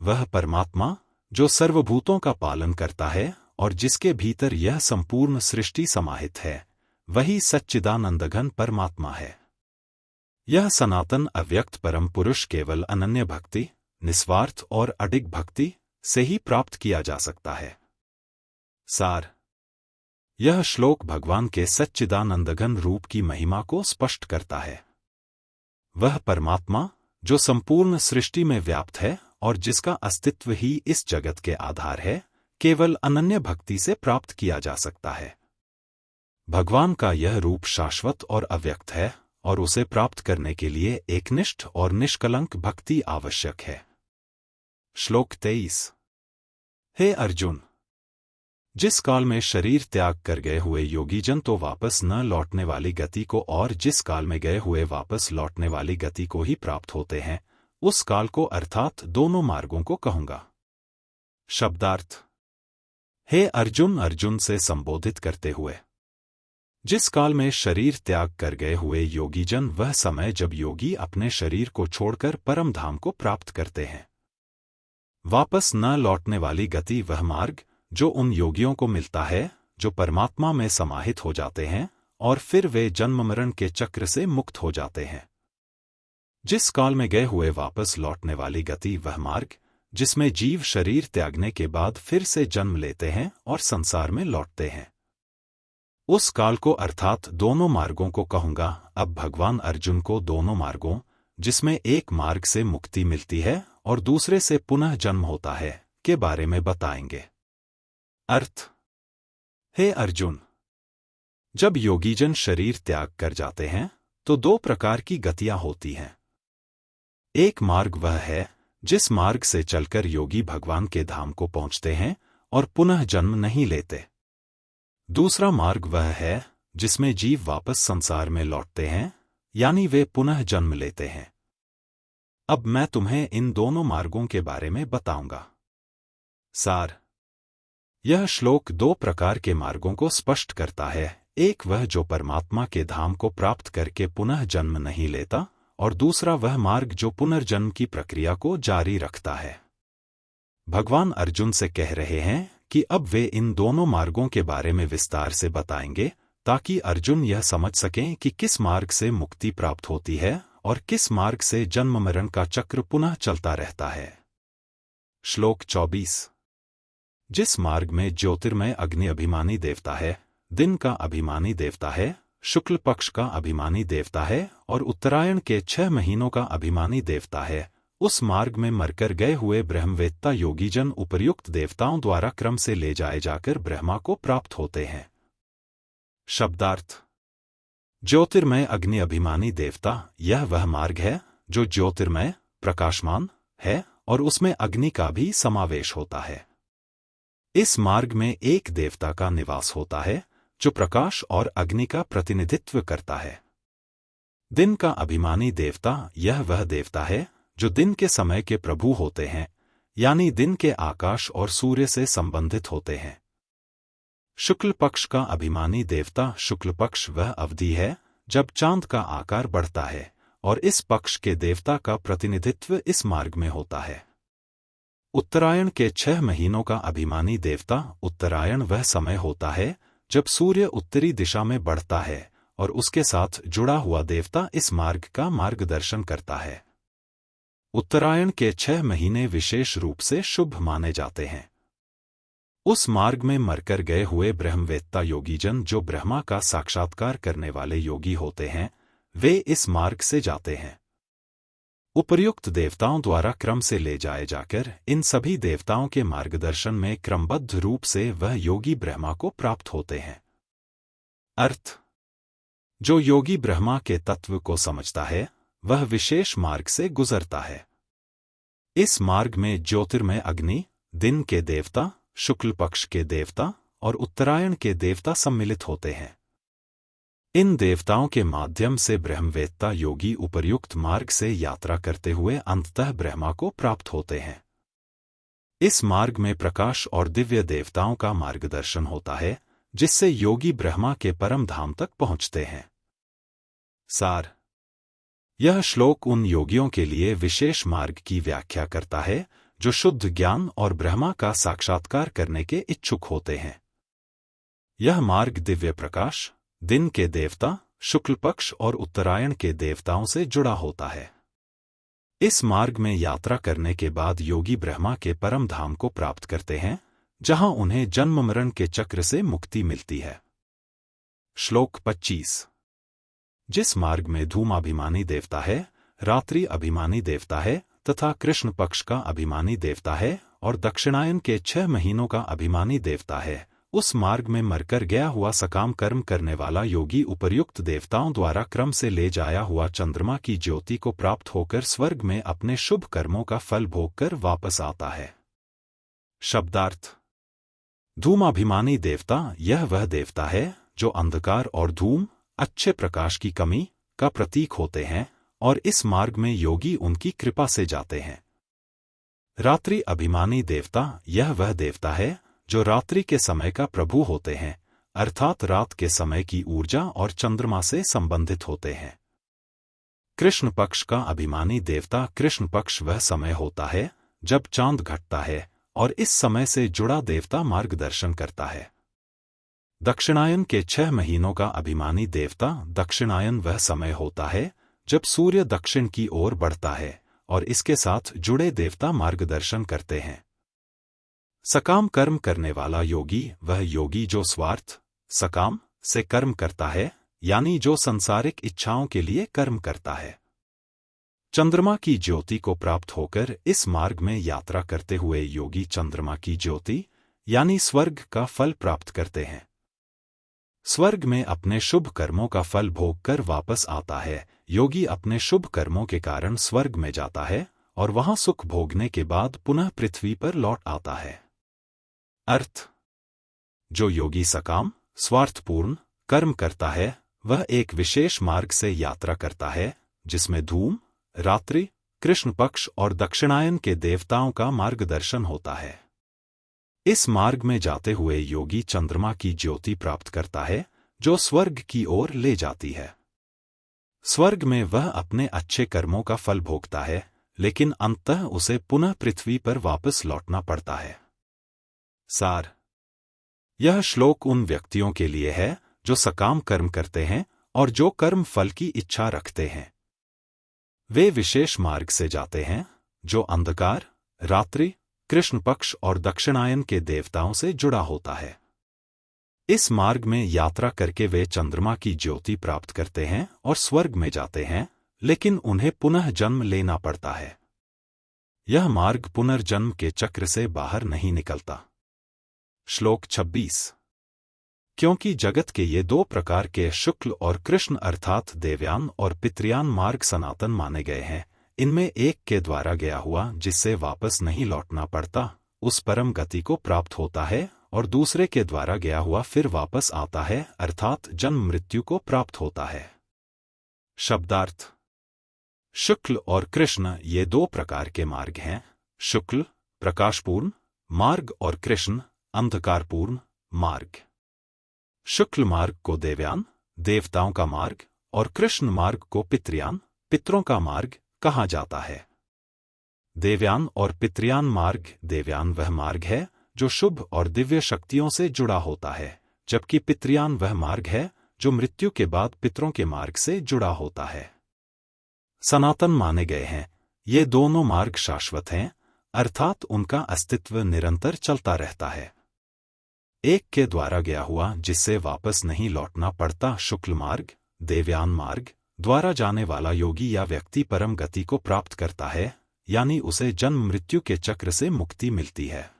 वह परमात्मा जो सर्वभूतों का पालन करता है और जिसके भीतर यह संपूर्ण सृष्टि समाहित है, वही सच्चिदानंदघन परमात्मा है। यह सनातन अव्यक्त परम पुरुष केवल अनन्य भक्ति, निस्वार्थ और अडिग भक्ति से ही प्राप्त किया जा सकता है। सार: यह श्लोक भगवान के सच्चिदानंदघन रूप की महिमा को स्पष्ट करता है। वह परमात्मा जो संपूर्ण सृष्टि में व्याप्त है और जिसका अस्तित्व ही इस जगत के आधार है, केवल अनन्य भक्ति से प्राप्त किया जा सकता है। भगवान का यह रूप शाश्वत और अव्यक्त है और उसे प्राप्त करने के लिए एकनिष्ठ और निष्कलंक भक्ति आवश्यक है। श्लोक 23। हे अर्जुन, जिस काल में शरीर त्याग कर गए हुए योगीजन तो वापस न लौटने वाली गति को और जिस काल में गए हुए वापस लौटने वाली गति को ही प्राप्त होते हैं, उस काल को अर्थात दोनों मार्गों को कहूंगा। शब्दार्थ: हे अर्जुन, अर्जुन से संबोधित करते हुए, जिस काल में शरीर त्याग कर गए हुए योगीजन वह समय जब योगी अपने शरीर को छोड़कर परम धाम को प्राप्त करते हैं। वापस न लौटने वाली गति वह मार्ग जो उन योगियों को मिलता है जो परमात्मा में समाहित हो जाते हैं और फिर वे जन्म मरण के चक्र से मुक्त हो जाते हैं। जिस काल में गए हुए वापस लौटने वाली गति वह मार्ग जिसमें जीव शरीर त्यागने के बाद फिर से जन्म लेते हैं और संसार में लौटते हैं, उस काल को अर्थात दोनों मार्गों को कहूंगा। अब भगवान अर्जुन को दोनों मार्गों, जिसमें एक मार्ग से मुक्ति मिलती है और दूसरे से पुनः जन्म होता है, के बारे में बताएंगे। अर्थ: हे अर्जुन, जब योगीजन शरीर त्याग कर जाते हैं तो दो प्रकार की गतियां होती हैं। एक मार्ग वह है जिस मार्ग से चलकर योगी भगवान के धाम को पहुंचते हैं और पुनः जन्म नहीं लेते। दूसरा मार्ग वह है जिसमें जीव वापस संसार में लौटते हैं, यानी वे पुनः जन्म लेते हैं। अब मैं तुम्हें इन दोनों मार्गों के बारे में बताऊंगा। सार: यह श्लोक दो प्रकार के मार्गों को स्पष्ट करता है। एक वह जो परमात्मा के धाम को प्राप्त करके पुनः जन्म नहीं लेता, और दूसरा वह मार्ग जो पुनर्जन्म की प्रक्रिया को जारी रखता है। भगवान अर्जुन से कह रहे हैं कि अब वे इन दोनों मार्गों के बारे में विस्तार से बताएंगे, ताकि अर्जुन यह समझ सकें कि किस मार्ग से मुक्ति प्राप्त होती है और किस मार्ग से जन्म मरण का चक्र पुनः चलता रहता है। श्लोक 24। जिस मार्ग में ज्योतिर्मय अग्नि अभिमानी देवता है, दिन का अभिमानी देवता है, शुक्ल पक्ष का अभिमानी देवता है और उत्तरायण के 6 महीनों का अभिमानी देवता है, उस मार्ग में मरकर गए हुए ब्रह्मवेत्ता योगीजन उपर्युक्त देवताओं द्वारा क्रम से ले जाए जाकर ब्रह्मा को प्राप्त होते हैं। शब्दार्थ। ज्योतिर्मय अग्नि अभिमानी देवता यह वह मार्ग है जो ज्योतिर्मय प्रकाशमान है और उसमें अग्नि का भी समावेश होता है। इस मार्ग में एक देवता का निवास होता है जो प्रकाश और अग्नि का प्रतिनिधित्व करता है। दिन का अभिमानी देवता यह वह देवता है जो दिन के समय के प्रभु होते हैं, यानी दिन के आकाश और सूर्य से संबंधित होते हैं। शुक्ल पक्ष का अभिमानी देवता शुक्ल पक्ष वह अवधि है जब चांद का आकार बढ़ता है और इस पक्ष के देवता का प्रतिनिधित्व इस मार्ग में होता है। उत्तरायण के 6 महीनों का अभिमानी देवता उत्तरायण वह समय होता है जब सूर्य उत्तरी दिशा में बढ़ता है और उसके साथ जुड़ा हुआ देवता इस मार्ग का मार्गदर्शन करता है। उत्तरायण के 6 महीने विशेष रूप से शुभ माने जाते हैं। उस मार्ग में मरकर गए हुए ब्रह्मवेत्ता योगीजन जो ब्रह्मा का साक्षात्कार करने वाले योगी होते हैं, वे इस मार्ग से जाते हैं। उपर्युक्त देवताओं द्वारा क्रम से ले जाए जाकर इन सभी देवताओं के मार्गदर्शन में क्रमबद्ध रूप से वह योगी ब्रह्मा को प्राप्त होते हैं। अर्थ। जो योगी ब्रह्मा के तत्व को समझता है वह विशेष मार्ग से गुजरता है। इस मार्ग में ज्योतिर्मय अग्नि, दिन के देवता, शुक्ल पक्ष के देवता और उत्तरायण के देवता सम्मिलित होते हैं। इन देवताओं के माध्यम से ब्रह्मवेत्ता योगी उपर्युक्त मार्ग से यात्रा करते हुए अंततः ब्रह्मा को प्राप्त होते हैं। इस मार्ग में प्रकाश और दिव्य देवताओं का मार्गदर्शन होता है, जिससे योगी ब्रह्मा के परम धाम तक पहुंचते हैं। सार। यह श्लोक उन योगियों के लिए विशेष मार्ग की व्याख्या करता है जो शुद्ध ज्ञान और ब्रह्मा का साक्षात्कार करने के इच्छुक होते हैं। यह मार्ग दिव्य प्रकाश, दिन के देवता, शुक्ल पक्ष और उत्तरायण के देवताओं से जुड़ा होता है। इस मार्ग में यात्रा करने के बाद योगी ब्रह्मा के परम धाम को प्राप्त करते हैं, जहां उन्हें जन्म मरण के चक्र से मुक्ति मिलती है। श्लोक 25। जिस मार्ग में धूमाभिमानी देवता है, रात्रि अभिमानी देवता है तथा कृष्ण पक्ष का अभिमानी देवता है और दक्षिणायन के 6 महीनों का अभिमानी देवता है, उस मार्ग में मरकर गया हुआ सकाम कर्म करने वाला योगी उपर्युक्त देवताओं द्वारा क्रम से ले जाया हुआ चंद्रमा की ज्योति को प्राप्त होकर स्वर्ग में अपने शुभ कर्मों का फल भोगकर वापस आता है। शब्दार्थ। धूमाभिमानी देवता यह वह देवता है जो अंधकार और धूम, अच्छे प्रकाश की कमी का प्रतीक होते हैं और इस मार्ग में योगी उनकी कृपा से जाते हैं। रात्रि अभिमानी देवता यह वह देवता है जो रात्रि के समय का प्रभु होते हैं, अर्थात रात के समय की ऊर्जा और चंद्रमा से संबंधित होते हैं। कृष्ण पक्ष का अभिमानी देवता कृष्ण पक्ष वह समय होता है जब चांद घटता है और इस समय से जुड़ा देवता मार्गदर्शन करता है। दक्षिणायन के 6 महीनों का अभिमानी देवता दक्षिणायन वह समय होता है जब सूर्य दक्षिण की ओर बढ़ता है और इसके साथ जुड़े देवता मार्गदर्शन करते हैं। सकाम कर्म करने वाला योगी वह योगी जो स्वार्थ, सकाम से कर्म करता है, यानी जो संसारिक इच्छाओं के लिए कर्म करता है। चंद्रमा की ज्योति को प्राप्त होकर इस मार्ग में यात्रा करते हुए योगी चंद्रमा की ज्योति यानी स्वर्ग का फल प्राप्त करते हैं। स्वर्ग में अपने शुभ कर्मों का फल भोगकर वापस आता है। योगी अपने शुभ कर्मों के कारण स्वर्ग में जाता है और वहां सुख भोगने के बाद पुनः पृथ्वी पर लौट आता है। अर्थ। जो योगी सकाम, स्वार्थपूर्ण कर्म करता है, वह एक विशेष मार्ग से यात्रा करता है जिसमें धूम, रात्रि, कृष्ण पक्ष और दक्षिणायन के देवताओं का मार्गदर्शन होता है। इस मार्ग में जाते हुए योगी चंद्रमा की ज्योति प्राप्त करता है जो स्वर्ग की ओर ले जाती है। स्वर्ग में वह अपने अच्छे कर्मों का फल भोगता है, लेकिन अंततः उसे पुनः पृथ्वी पर वापस लौटना पड़ता है। सार। यह श्लोक उन व्यक्तियों के लिए है जो सकाम कर्म करते हैं और जो कर्म फल की इच्छा रखते हैं। वे विशेष मार्ग से जाते हैं जो अंधकार, रात्रि, कृष्ण पक्ष और दक्षिणायन के देवताओं से जुड़ा होता है। इस मार्ग में यात्रा करके वे चंद्रमा की ज्योति प्राप्त करते हैं और स्वर्ग में जाते हैं, लेकिन उन्हें पुनः जन्म लेना पड़ता है। यह मार्ग पुनर्जन्म के चक्र से बाहर नहीं निकलता। श्लोक 26। क्योंकि जगत के ये दो प्रकार के शुक्ल और कृष्ण अर्थात देवयान और पितृयान मार्ग सनातन माने गए हैं, इनमें एक के द्वारा गया हुआ जिससे वापस नहीं लौटना पड़ता उस परम गति को प्राप्त होता है, और दूसरे के द्वारा गया हुआ फिर वापस आता है अर्थात जन्म मृत्यु को प्राप्त होता है। शब्दार्थ। शुक्ल और कृष्ण ये दो प्रकार के मार्ग हैं। शुक्ल प्रकाशपूर्ण मार्ग और कृष्ण अंधकारपूर्ण मार्ग। शुक्ल मार्ग को देवयान देवताओं का मार्ग और कृष्ण मार्ग को पितृयान पितरों का मार्ग कहा जाता है। देवयान और पितृयान मार्ग। देवयान वह मार्ग है जो शुभ और दिव्य शक्तियों से जुड़ा होता है, जबकि पितृयान वह मार्ग है जो मृत्यु के बाद पितरों के मार्ग से जुड़ा होता है। सनातन माने गए हैं। ये दोनों मार्ग शाश्वत हैं, अर्थात उनका अस्तित्व निरंतर चलता रहता है। एक के द्वारा गया हुआ जिससे वापस नहीं लौटना पड़ता शुक्ल मार्ग देवयान मार्ग द्वारा जाने वाला योगी या व्यक्ति परम गति को प्राप्त करता है, यानी उसे जन्म मृत्यु के चक्र से मुक्ति मिलती है।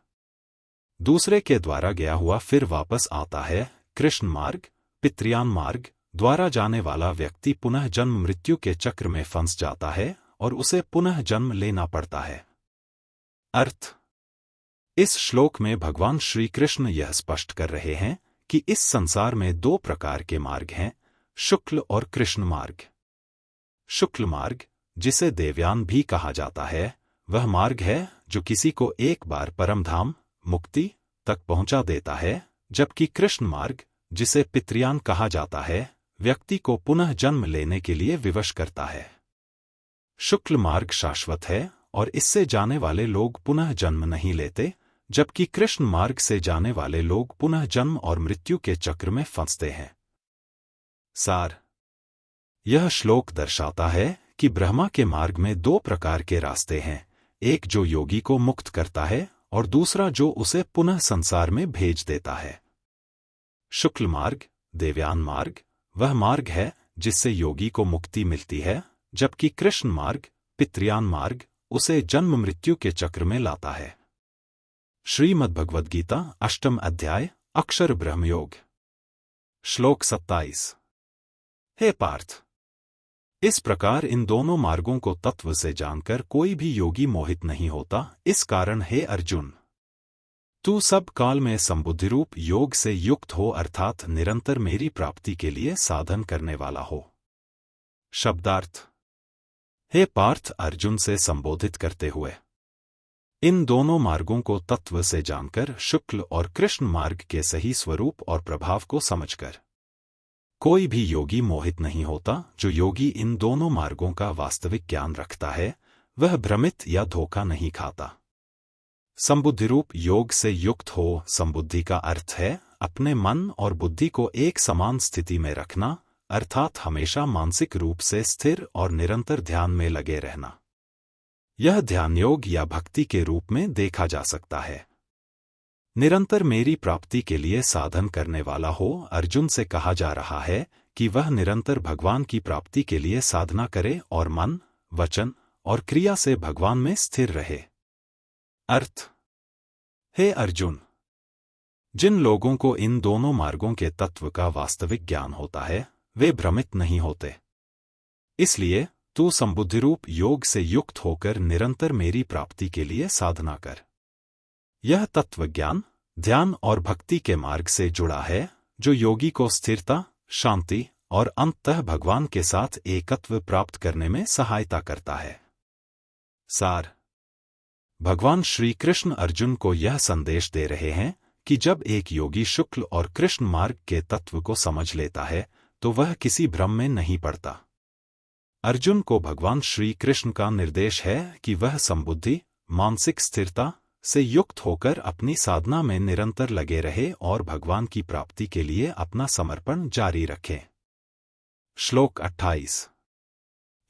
दूसरे के द्वारा गया हुआ फिर वापस आता है कृष्ण मार्ग पितृयान मार्ग द्वारा जाने वाला व्यक्ति पुनः जन्म मृत्यु के चक्र में फंस जाता है और उसे पुनः जन्म लेना पड़ता है। अर्थ। इस श्लोक में भगवान श्री कृष्ण यह स्पष्ट कर रहे हैं कि इस संसार में दो प्रकार के मार्ग हैं, शुक्ल और कृष्ण मार्ग। शुक्ल मार्ग जिसे देवयान भी कहा जाता है, वह मार्ग है जो किसी को एक बार परमधाम मुक्ति तक पहुंचा देता है, जबकि कृष्ण मार्ग जिसे पितृयान कहा जाता है व्यक्ति को पुनः जन्म लेने के लिए विवश करता है। शुक्ल मार्ग शाश्वत है और इससे जाने वाले लोग पुनः जन्म नहीं लेते, जबकि कृष्ण मार्ग से जाने वाले लोग पुनः जन्म और मृत्यु के चक्र में फंसते हैं। सार। यह श्लोक दर्शाता है कि ब्रह्मा के मार्ग में दो प्रकार के रास्ते हैं, एक जो योगी को मुक्त करता है और दूसरा जो उसे पुनः संसार में भेज देता है। शुक्ल मार्ग देवयान मार्ग वह मार्ग है जिससे योगी को मुक्ति मिलती है, जबकि कृष्ण मार्ग पितृयान मार्ग उसे जन्म मृत्यु के चक्र में लाता है। श्रीमद्भगवद्गीता अष्टम अध्याय अक्षर ब्रह्मयोग। श्लोक 27। हे पार्थ, इस प्रकार इन दोनों मार्गों को तत्व से जानकर कोई भी योगी मोहित नहीं होता। इस कारण हे अर्जुन, तू सब काल में संबुद्धिरूप योग से युक्त हो अर्थात निरंतर मेरी प्राप्ति के लिए साधन करने वाला हो। शब्दार्थ। हे पार्थ, अर्जुन से संबोधित करते हुए इन दोनों मार्गों को तत्व से जानकर शुक्ल और कृष्ण मार्ग के सही स्वरूप और प्रभाव को समझकर कोई भी योगी मोहित नहीं होता। जो योगी इन दोनों मार्गों का वास्तविक ज्ञान रखता है वह भ्रमित या धोखा नहीं खाता। संबुद्धिरूप योग से युक्त हो। संबुद्धि का अर्थ है अपने मन और बुद्धि को एक समान स्थिति में रखना, अर्थात हमेशा मानसिक रूप से स्थिर और निरंतर ध्यान में लगे रहना। यह ध्यान योग या भक्ति के रूप में देखा जा सकता है। निरंतर मेरी प्राप्ति के लिए साधन करने वाला हो। अर्जुन से कहा जा रहा है कि वह निरंतर भगवान की प्राप्ति के लिए साधना करे और मन, वचन और क्रिया से भगवान में स्थिर रहे। अर्थ। हे अर्जुन, जिन लोगों को इन दोनों मार्गों के तत्व का वास्तविक ज्ञान होता है वे भ्रमित नहीं होते। इसलिए तू संबुद्धिरूप योग से युक्त होकर निरंतर मेरी प्राप्ति के लिए साधना कर। यह तत्व ज्ञान, ध्यान और भक्ति के मार्ग से जुड़ा है जो योगी को स्थिरता, शांति और अंततः भगवान के साथ एकत्व प्राप्त करने में सहायता करता है। सार। भगवान श्री कृष्ण अर्जुन को यह संदेश दे रहे हैं कि जब एक योगी शुक्ल और कृष्ण मार्ग के तत्व को समझ लेता है तो वह किसी भ्रम में नहीं पड़ता। अर्जुन को भगवान श्री कृष्ण का निर्देश है कि वह संबुद्धि, मानसिक स्थिरता, से युक्त होकर अपनी साधना में निरंतर लगे रहे और भगवान की प्राप्ति के लिए अपना समर्पण जारी रखें। श्लोक 28।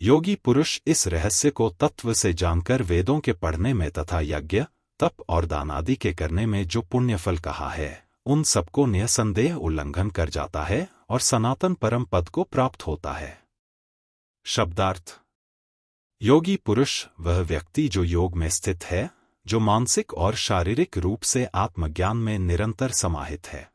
योगी पुरुष इस रहस्य को तत्व से जानकर वेदों के पढ़ने में तथा यज्ञ, तप और दान आदि के करने में जो पुण्यफल कहा है, उन सबको निसंदेह उल्लंघन कर जाता है और सनातन परम पद को प्राप्त होता है। शब्दार्थ। योगी पुरुष वह व्यक्ति जो योग में स्थित है, जो मानसिक और शारीरिक रूप से आत्मज्ञान में निरंतर समाहित है।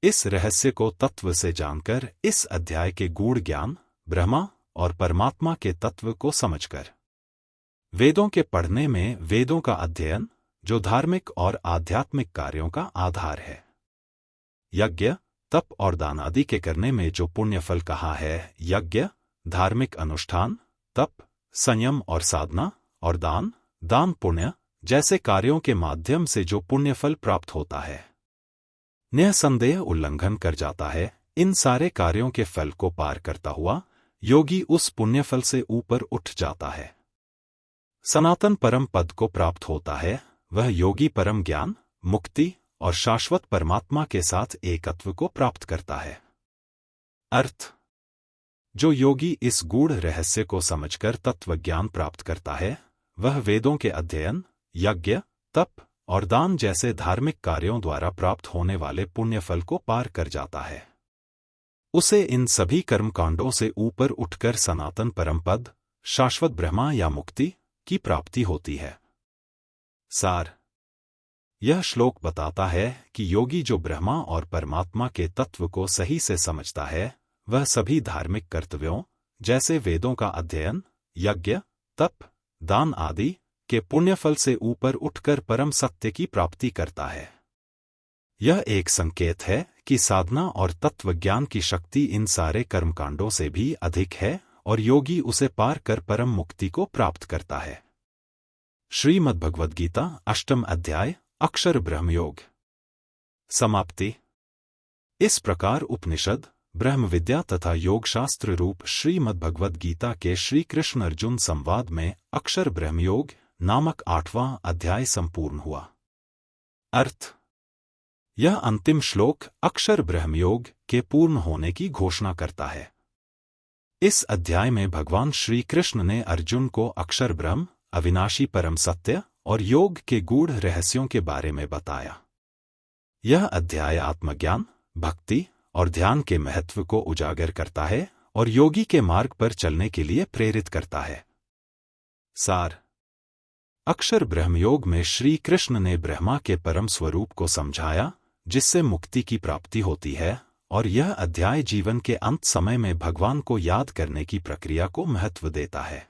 इस रहस्य को तत्व से जानकर इस अध्याय के गूढ़ ज्ञान, ब्रह्मा और परमात्मा के तत्व को समझकर वेदों के पढ़ने में वेदों का अध्ययन, जो धार्मिक और आध्यात्मिक कार्यों का आधार है, यज्ञ, तप और दान आदि के करने में जो पुण्यफल कहा है, यज्ञ, धार्मिक अनुष्ठान, तप, संयम और साधना, और दान पुण्य जैसे कार्यों के माध्यम से जो पुण्यफल प्राप्त होता है, निसंदेह उल्लंघन कर जाता है। इन सारे कार्यों के फल को पार करता हुआ योगी उस पुण्यफल से ऊपर उठ जाता है, सनातन परम पद को प्राप्त होता है। वह योगी परम ज्ञान, मुक्ति और शाश्वत परमात्मा के साथ एकत्व को प्राप्त करता है। अर्थ। जो योगी इस गूढ़ रहस्य को समझकर तत्व ज्ञान प्राप्त करता है, वह वेदों के अध्ययन, यज्ञ, तप और दान जैसे धार्मिक कार्यों द्वारा प्राप्त होने वाले पुण्यफल को पार कर जाता है। उसे इन सभी कर्मकांडों से ऊपर उठकर सनातन परम पद, शाश्वत ब्रह्मा या मुक्ति की प्राप्ति होती है। सार। यह श्लोक बताता है कि योगी जो ब्रह्मा और परमात्मा के तत्व को सही से समझता है, वह सभी धार्मिक कर्तव्यों जैसे वेदों का अध्ययन, यज्ञ, तप, दान आदि के पुण्यफल से ऊपर उठकर परम सत्य की प्राप्ति करता है। यह एक संकेत है कि साधना और तत्व ज्ञान की शक्ति इन सारे कर्मकांडों से भी अधिक है और योगी उसे पार कर परम मुक्ति को प्राप्त करता है। श्रीमद्भगवद्गीता अष्टम अध्याय अक्षर ब्रह्मयोग। समाप्ति। इस प्रकार उपनिषद, ब्रह्म विद्या तथा योग शास्त्र रूप श्रीमद्भगवद्गीता के श्री कृष्ण अर्जुन संवाद में अक्षर ब्रह्मयोग नामक 8वां अध्याय संपूर्ण हुआ। अर्थ। यह अंतिम श्लोक अक्षर ब्रह्मयोग के पूर्ण होने की घोषणा करता है। इस अध्याय में भगवान श्री कृष्ण ने अर्जुन को अक्षर ब्रह्म, अविनाशी परम सत्य और योग के गूढ़ रहस्यों के बारे में बताया। यह अध्याय आत्मज्ञान, भक्ति और ध्यान के महत्व को उजागर करता है और योगी के मार्ग पर चलने के लिए प्रेरित करता है। सार। अक्षर ब्रह्मयोग में श्री कृष्ण ने ब्रह्मा के परम स्वरूप को समझाया, जिससे मुक्ति की प्राप्ति होती है, और यह अध्याय जीवन के अंत समय में भगवान को याद करने की प्रक्रिया को महत्व देता है।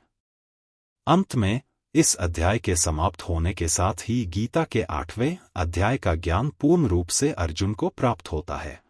अंत में इस अध्याय के समाप्त होने के साथ ही गीता के 8वें अध्याय का ज्ञान पूर्ण रूप से अर्जुन को प्राप्त होता है।